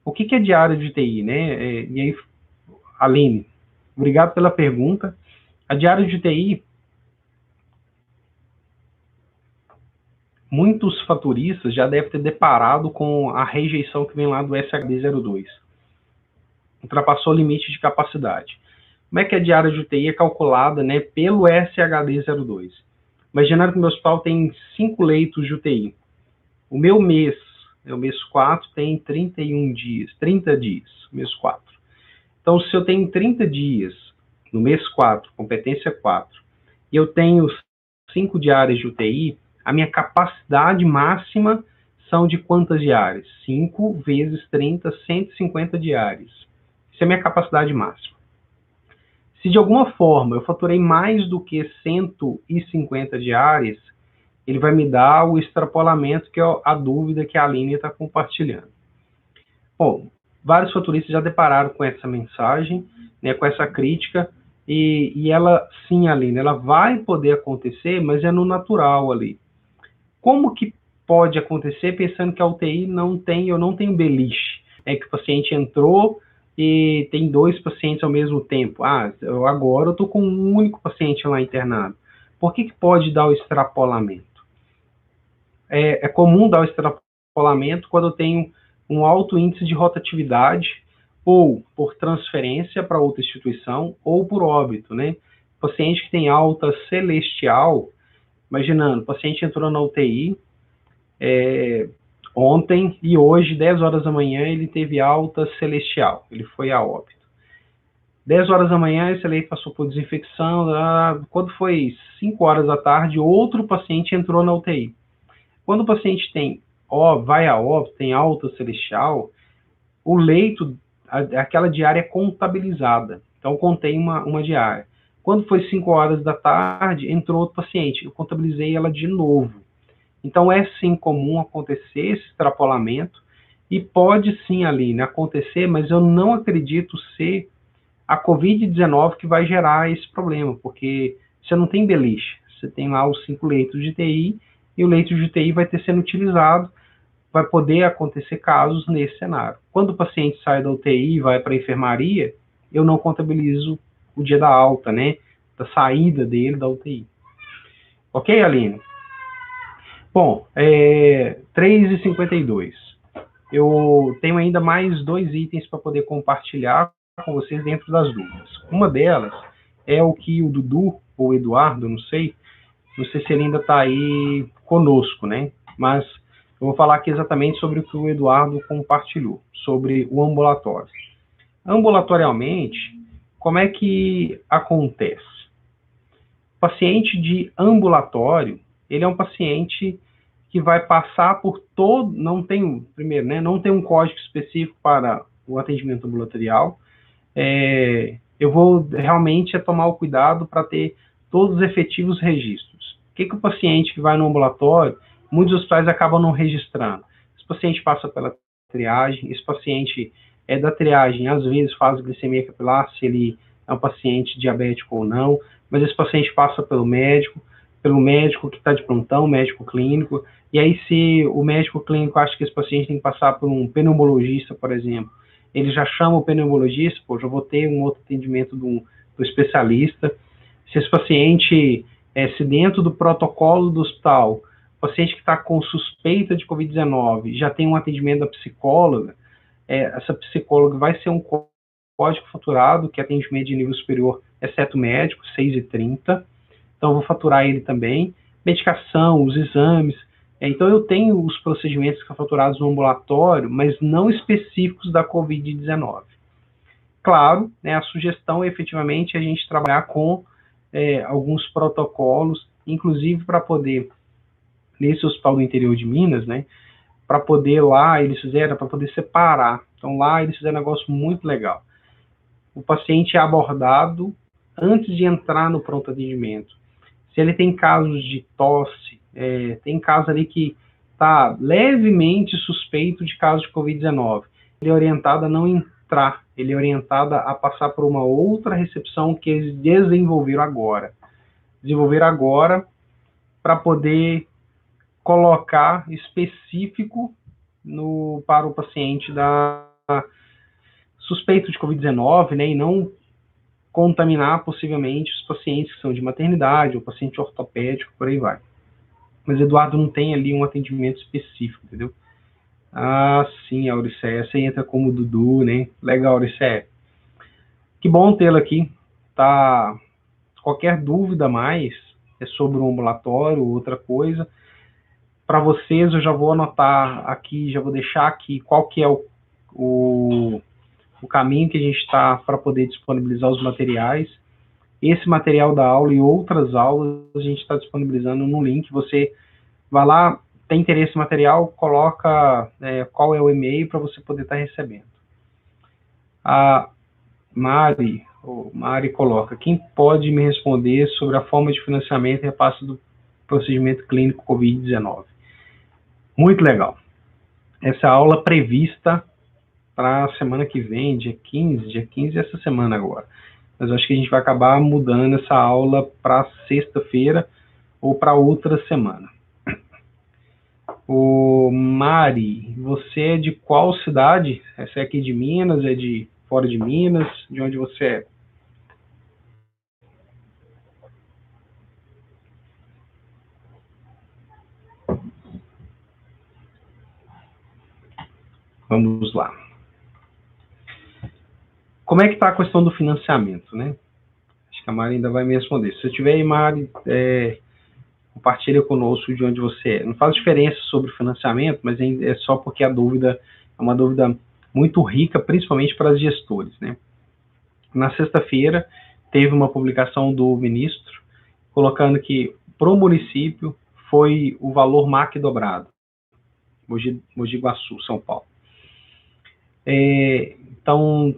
O que é diária de UTI, né? E aí, Aline, obrigado pela pergunta. A diária de UTI, muitos faturistas já devem ter deparado com a rejeição que vem lá do SHD-02. Ultrapassou o limite de capacidade. Como é que a diária de UTI é calculada, né, pelo SHD-02? Imaginando que o meu hospital tem 5 leitos de UTI. O meu mês, o mês 4, tem 30 dias, mês 4. Então, se eu tenho 30 dias no mês 4, competência 4, e eu tenho 5 diárias de UTI, a minha capacidade máxima são de quantas diárias? 5 vezes 30, 150 diárias. Essa é a minha capacidade máxima. Se de alguma forma eu faturei mais do que 150 diárias, ele vai me dar o extrapolamento, que é a dúvida que a Aline está compartilhando. Bom, vários faturistas já depararam com essa mensagem, né, com essa crítica, e ela, sim, Aline, ela vai poder acontecer, mas é no natural ali. Como que pode acontecer pensando que a UTI não tem beliche? É que o paciente entrou e tem 2 pacientes ao mesmo tempo. Agora eu estou com um único paciente lá internado. Por que pode dar o extrapolamento? É comum dar o extrapolamento quando eu tenho um alto índice de rotatividade, ou por transferência para outra instituição, ou por óbito, né? Paciente que tem alta celestial, imaginando, o paciente entrou na UTI ontem e hoje, 10 horas da manhã, ele teve alta celestial, ele foi a óbito. 10 horas da manhã, esse leito passou por desinfecção, quando foi 5 horas da tarde, outro paciente entrou na UTI. Quando o paciente vai a óbito, tem alta celestial, o leito, aquela diária é contabilizada, então contém uma diária. Quando foi 5 horas da tarde, entrou outro paciente, eu contabilizei ela de novo. Então, é sim comum acontecer esse extrapolamento, e pode sim, Aline, acontecer, mas eu não acredito ser a Covid-19 que vai gerar esse problema, porque você não tem beliche, você tem lá os 5 leitos de UTI, e o leito de UTI vai ter sendo utilizado, vai poder acontecer casos nesse cenário. Quando o paciente sai da UTI e vai para a enfermaria, eu não contabilizo o dia da alta, né, da saída dele da UTI. Ok, Aline? Bom, 3h52. Eu tenho ainda mais 2 itens para poder compartilhar com vocês dentro das dúvidas. Uma delas é o que o Dudu, ou Eduardo, não sei se ele ainda está aí conosco, né? Mas Eu vou falar aqui exatamente sobre o que o Eduardo compartilhou, sobre o ambulatório. Ambulatorialmente, como é que acontece? O paciente de ambulatório, ele é um paciente que vai passar por todo, não tem, primeiro, né, não tem um código específico para o atendimento ambulatorial. Eu vou realmente tomar o cuidado para ter todos os efetivos registros. O que o paciente que vai no ambulatório, muitos hospitais acabam não registrando. Esse paciente passa pela triagem, esse paciente da triagem, às vezes faz glicemia capilar, se ele é um paciente diabético ou não, mas esse paciente passa pelo médico que está de plantão, médico clínico, e aí se o médico clínico acha que esse paciente tem que passar por um pneumologista, por exemplo, ele já chama o pneumologista, já vou ter um outro atendimento do especialista. Se esse paciente, se dentro do protocolo do hospital, o paciente que está com suspeita de Covid-19 já tem um atendimento da psicóloga, essa psicóloga vai ser um código faturado, que é atendimento de nível superior, exceto médico, 6,30. Então, eu vou faturar ele também. Medicação, os exames. Então, eu tenho os procedimentos que são faturados no ambulatório, mas não específicos da Covid-19. Claro, né, a sugestão é efetivamente a gente trabalhar com alguns protocolos, inclusive para poder, nesse hospital do interior de Minas, né, para poder lá, eles fizeram, para poder separar. Então, lá eles fizeram um negócio muito legal. O paciente é abordado antes de entrar no pronto atendimento. Se ele tem casos de tosse, tem caso ali que está levemente suspeito de caso de Covid-19, ele é orientado a não entrar, ele é orientado a passar por uma outra recepção que eles desenvolveram agora. Para poder colocar específico para o paciente suspeito de Covid-19, né, e não contaminar possivelmente os pacientes que são de maternidade, ou paciente ortopédico, por aí vai. Mas Eduardo não tem ali um atendimento específico, entendeu? Ah, sim, Auricé, você entra como Dudu, né? Legal, Auricé. Que bom tê-lo aqui. Tá? Qualquer dúvida mais sobre o ambulatório ou outra coisa, para vocês eu já vou anotar aqui, já vou deixar aqui qual que é o caminho que a gente está para poder disponibilizar os materiais. Esse material da aula e outras aulas a gente está disponibilizando no link. Você vai lá, tem interesse no material, coloca qual é o e-mail para você poder estar recebendo. A Mari coloca, quem pode me responder sobre a forma de financiamento e repasse do procedimento clínico Covid-19? Muito legal. Essa aula prevista para a semana que vem, dia 15 essa semana agora. Mas eu acho que a gente vai acabar mudando essa aula para sexta-feira ou para outra semana. O Mari, você é de qual cidade? Você é aqui de Minas, é de fora de Minas? De onde você é? Vamos lá. Como é que está a questão do financiamento, né? Acho que a Mari ainda vai me responder. Se você tiver aí, Mari, compartilha conosco de onde você é. Não faz diferença sobre financiamento, mas é só porque a dúvida é uma dúvida muito rica, principalmente para os gestores, né? Na sexta-feira, teve uma publicação do ministro colocando que para o município foi o valor MAC dobrado, Mogi Guaçu, São Paulo. Então,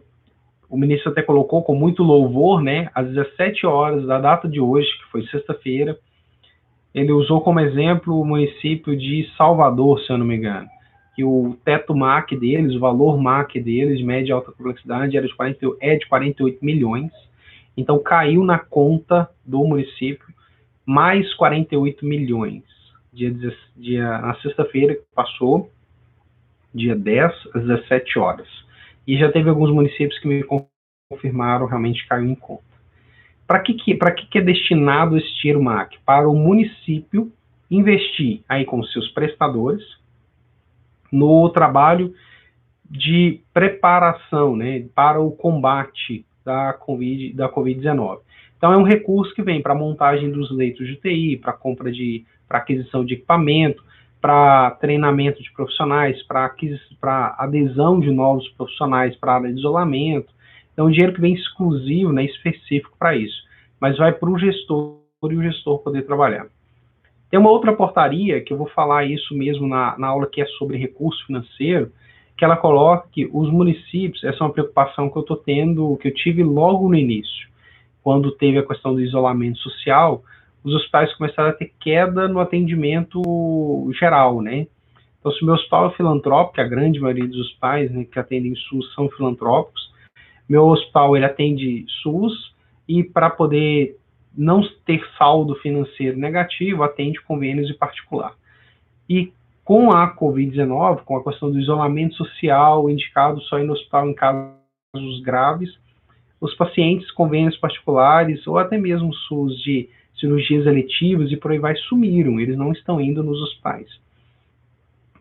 o ministro até colocou com muito louvor, né, às 17 horas da data de hoje, que foi sexta-feira, ele usou como exemplo o município de Salvador, se eu não me engano, que o teto MAC deles, o valor MAC deles, de média e alta complexidade, de 48 milhões. Então, caiu na conta do município mais 48 milhões. Na sexta-feira que passou, dia 10, às 17 horas. E já teve alguns municípios que me confirmaram realmente caiu em conta. Para que é destinado esse dinheiro MAC? Para o município investir aí com seus prestadores no trabalho de preparação, né, para o combate da Covid-19. Então, é um recurso que vem para a montagem dos leitos de UTI, para compra para aquisição de equipamento, para treinamento de profissionais, para adesão de novos profissionais para a área de isolamento. Então, dinheiro que vem exclusivo, né, específico para isso, mas vai para o gestor e o gestor poder trabalhar. Tem uma outra portaria, que eu vou falar isso mesmo na aula que é sobre recurso financeiro, que ela coloca que os municípios, essa é uma preocupação que eu estou tendo, que eu tive logo no início, quando teve a questão do isolamento social, os hospitais começaram a ter queda no atendimento geral, né? Então, se o meu hospital é filantrópico, que a grande maioria dos hospitais, né, que atendem SUS são filantrópicos, meu hospital ele atende SUS e para poder não ter saldo financeiro negativo, atende convênios de particular. E com a Covid-19, com a questão do isolamento social, indicado só ir no hospital em casos graves, os pacientes convênios particulares ou até mesmo SUS de cirurgias eletivas e por aí vai sumiram, eles não estão indo nos hospitais.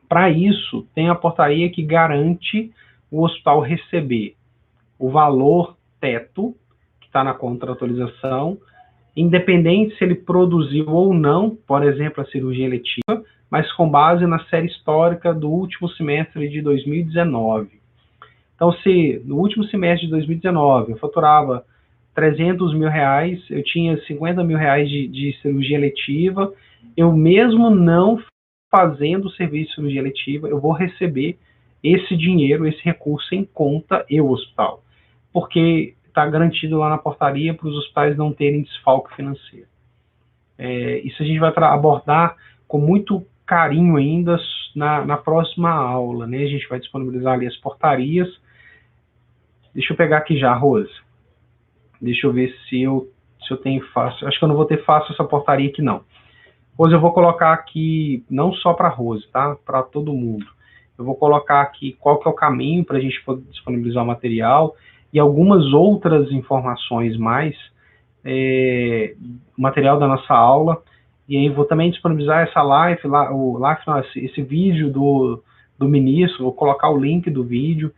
Para isso, tem a portaria que garante o hospital receber o valor teto, que está na contratualização, independente se ele produziu ou não, por exemplo, a cirurgia eletiva, mas com base na série histórica do último semestre de 2019. Então, se no último semestre de 2019 eu faturava 300 mil reais, eu tinha 50 mil reais de cirurgia eletiva, eu mesmo não fazendo o serviço de cirurgia eletiva, eu vou receber esse dinheiro, esse recurso em conta, eu, hospital, porque está garantido lá na portaria para os hospitais não terem desfalque financeiro. Isso a gente vai abordar com muito carinho ainda na próxima aula, né? A gente vai disponibilizar ali as portarias. Deixa eu pegar aqui já, Rose. Deixa eu ver se eu tenho fácil. Acho que eu não vou ter fácil essa portaria aqui, não. Rose, eu vou colocar aqui, não só para a Rose, tá? Para todo mundo. Eu vou colocar aqui qual que é o caminho para a gente poder disponibilizar o material e algumas outras informações mais, material da nossa aula. E aí vou também disponibilizar essa live, esse vídeo do ministro, vou colocar o link do vídeo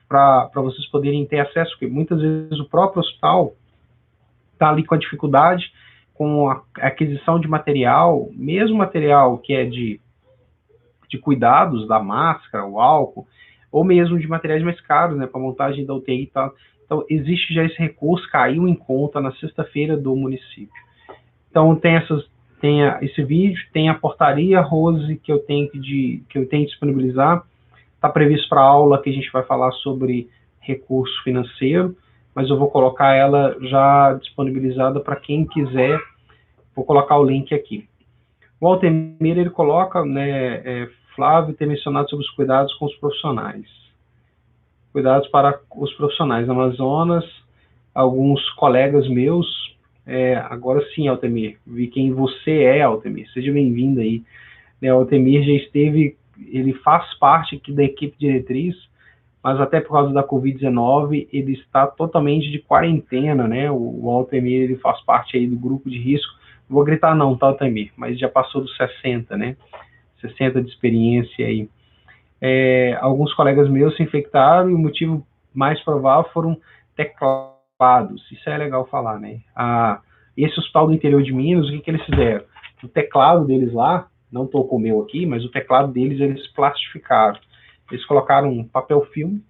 para vocês poderem ter acesso, porque muitas vezes o próprio hospital está ali com a dificuldade com a aquisição de material, mesmo material que é de cuidados, da máscara, o álcool, ou mesmo de materiais mais caros, né, para montagem da UTI e tal. Então, existe já esse recurso, caiu em conta na sexta-feira do município. Então, tem esse vídeo, tem a portaria, Rose, que eu tenho que disponibilizar. Está previsto para a aula que a gente vai falar sobre recurso financeiro, mas eu vou colocar ela já disponibilizada para quem quiser. Vou colocar o link aqui. O Altemir, ele coloca, né, Flávio ter mencionado sobre os cuidados com os profissionais. Cuidados para os profissionais. Amazonas, alguns colegas meus, agora sim, Altemir, vi quem você é, Altemir, seja bem-vindo aí. Altemir já esteve, ele faz parte aqui da equipe diretriz, mas até por causa da Covid-19, ele está totalmente de quarentena, né? O Altemir, ele faz parte aí do grupo de risco. Não vou gritar não, tá, Altemir? Mas já passou dos 60, né? 60 de experiência aí. Alguns colegas meus se infectaram e o motivo mais provável foram teclados. Isso é legal falar, né? Esse hospital do interior de Minas, o que eles fizeram? O teclado deles lá, não estou com o meu aqui, mas o teclado deles, eles plastificaram. Eles colocaram um papel filme,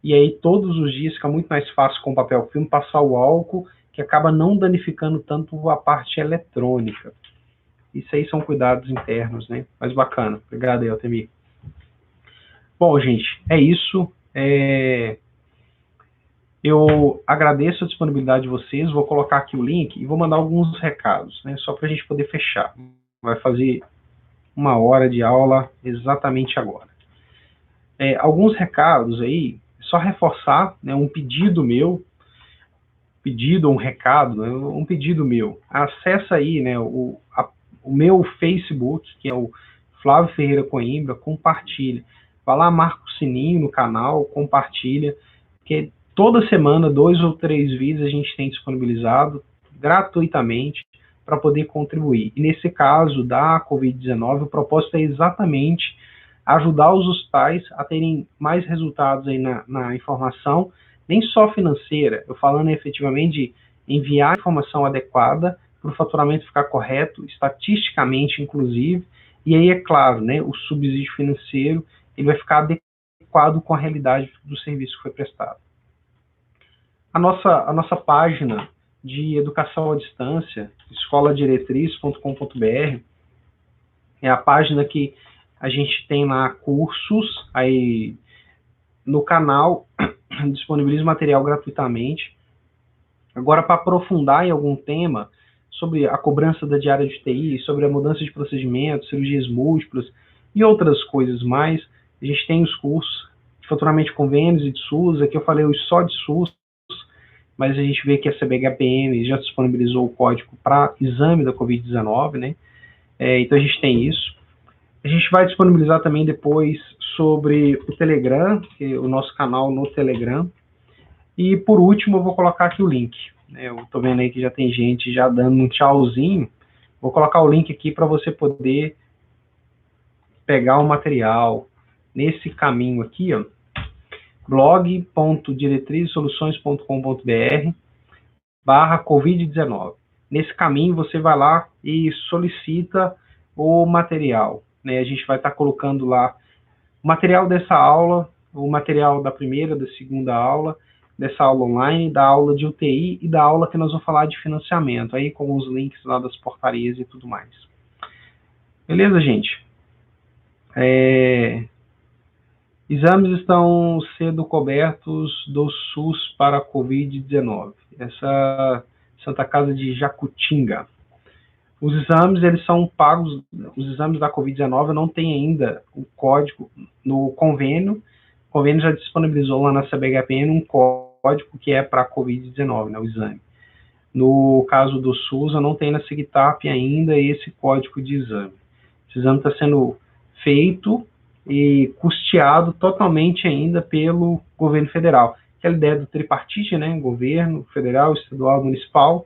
e aí todos os dias fica muito mais fácil com o papel filme passar o álcool, que acaba não danificando tanto a parte eletrônica. Isso aí são cuidados internos, né? Mas bacana. Obrigado aí, Altemir. Bom, gente, é isso. Eu agradeço a disponibilidade de vocês. Vou colocar aqui o link e vou mandar alguns recados, né? Só para a gente poder fechar. Vai fazer 1 hora de aula exatamente agora. Alguns recados aí, só reforçar, né, um pedido meu, um recado, né, um pedido meu. Acessa aí, né, o meu Facebook, que é o Flávio Ferreira Coimbra, compartilha. Vai lá, marca o sininho no canal, compartilha, porque toda semana, 2 ou 3 vídeos a gente tem disponibilizado gratuitamente para poder contribuir. E nesse caso da Covid-19, o propósito é exatamente ajudar os hospitais a terem mais resultados aí na informação, nem só financeira, eu falando efetivamente de enviar a informação adequada para o faturamento ficar correto, estatisticamente inclusive, E aí, é claro, né, o subsídio financeiro ele vai ficar adequado com a realidade do serviço que foi prestado. A nossa página de educação à distância, escoladiretriz.com.br, é a página que a gente tem lá cursos, aí no canal disponibiliza material gratuitamente. Agora, para aprofundar em algum tema sobre a cobrança da diária de TI, sobre a mudança de procedimentos, cirurgias múltiplas e outras coisas mais, a gente tem os cursos de faturamento de convênios e de SUS. Aqui eu falei só de SUS, mas a gente vê que a CBHPM já disponibilizou o código para exame da Covid-19, né? Então a gente tem isso. A gente vai disponibilizar também depois sobre o Telegram, o nosso canal no Telegram. E por último eu vou colocar aqui o link. Eu estou vendo aí que já tem gente já dando um tchauzinho. Vou colocar o link aqui para você poder pegar o material nesse caminho aqui, ó, blog.diretrizsoluções.com.br/Covid-19. Nesse caminho você vai lá e solicita o material, né? A gente vai estar colocando lá o material dessa aula, o material da primeira, da segunda aula, dessa aula online, da aula de UTI e da aula que nós vamos falar de financiamento, aí com os links lá das portarias e tudo mais. Beleza, gente? Exames estão sendo cobertos do SUS para a Covid-19. Essa Santa Casa de Jacutinga. Os exames, eles são pagos, os exames da Covid-19 não tem ainda o código no convênio. O convênio já disponibilizou lá na CBHPN um código que é para a Covid-19, né, o exame. No caso do SUS, eu não tenho na SIGTAP ainda esse código de exame. Esse exame está sendo feito e custeado totalmente ainda pelo governo federal. Aquela ideia do tripartite, né, governo federal, estadual, municipal,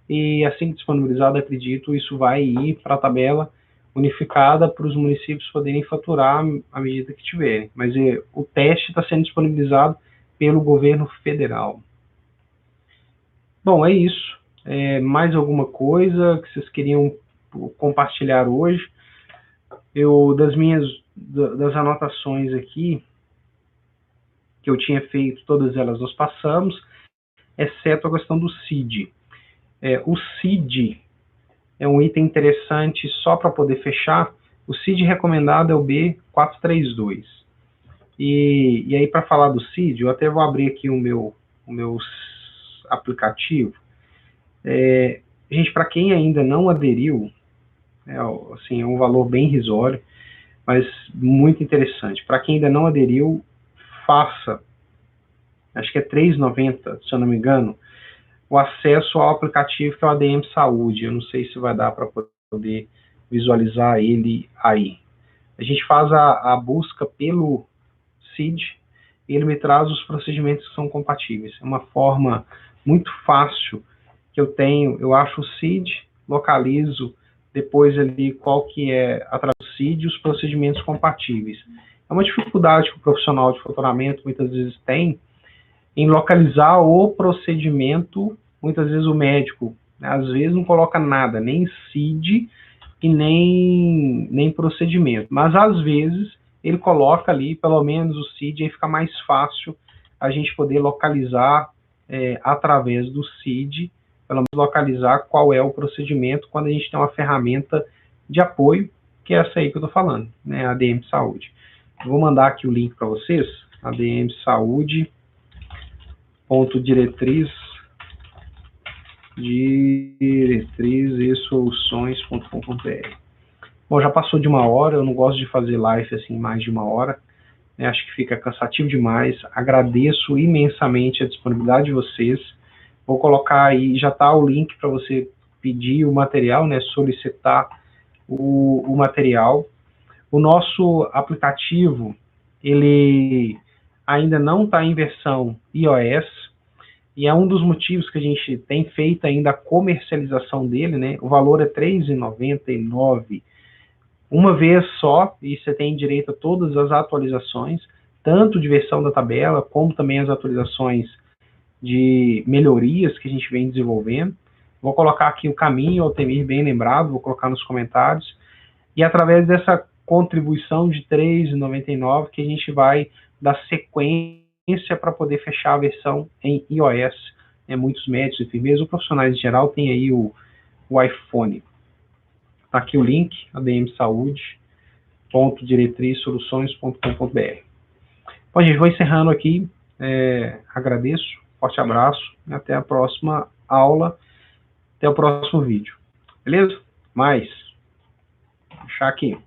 e assim que disponibilizado, acredito, isso vai ir para a tabela unificada para os municípios poderem faturar à medida que tiverem. Mas o teste está sendo disponibilizado pelo governo federal. Bom, é isso. Mais alguma coisa que vocês queriam compartilhar hoje? Das anotações aqui, que eu tinha feito, todas elas nós passamos, exceto a questão do CID. O CID é um item interessante só para poder fechar. O CID recomendado é o B432. E aí, para falar do CID, eu até vou abrir aqui o meu aplicativo. Gente, para quem ainda não aderiu, assim, é um valor bem irrisório, mas muito interessante. Para quem ainda não aderiu, faça, acho que é R$3,90, se eu não me engano, o acesso ao aplicativo que é o ADM Saúde. Eu não sei se vai dar para poder visualizar ele aí. A gente faz a busca pelo CID e ele me traz os procedimentos que são compatíveis. É uma forma muito fácil que eu tenho. Eu acho o CID, localizo depois ali qual que é, através do CID, os procedimentos compatíveis. É uma dificuldade que o profissional de faturamento muitas vezes tem em localizar o procedimento. Muitas vezes o médico, né, às vezes não coloca nada, nem CID e nem procedimento, mas às vezes ele coloca ali pelo menos o CID, e aí fica mais fácil a gente poder localizar através do CID, pelo menos localizar qual é o procedimento quando a gente tem uma ferramenta de apoio, que é essa aí que eu estou falando, né, a ADM Saúde. Eu vou mandar aqui o link para vocês, ADM Saúde, diretrizesoluções.com.br. Bom, já passou de 1 hora, eu não gosto de fazer live assim mais de 1 hora, né? Acho que fica cansativo demais. Agradeço imensamente a disponibilidade de vocês. Vou colocar aí, já está o link para você pedir o material, né? Solicitar o material. O nosso aplicativo, ele ainda não está em versão iOS, e é um dos motivos que a gente tem feito ainda a comercialização dele, né? O valor é R$3,99 uma vez só, e você tem direito a todas as atualizações, tanto de versão da tabela, como também as atualizações de melhorias que a gente vem desenvolvendo. Vou colocar aqui o caminho, Altemir, bem lembrado, vou colocar nos comentários. E através dessa contribuição de R$ 3,99 que a gente vai dar sequência para poder fechar a versão em iOS. Muitos médicos, enfermeiros ou profissionais em geral têm aí o iPhone. Está aqui o link, admsaude.diretrizsoluções.com.br. Bom, gente, vou encerrando aqui. Agradeço, forte abraço e até a próxima aula, até o próximo vídeo. Beleza? Vou deixar aqui.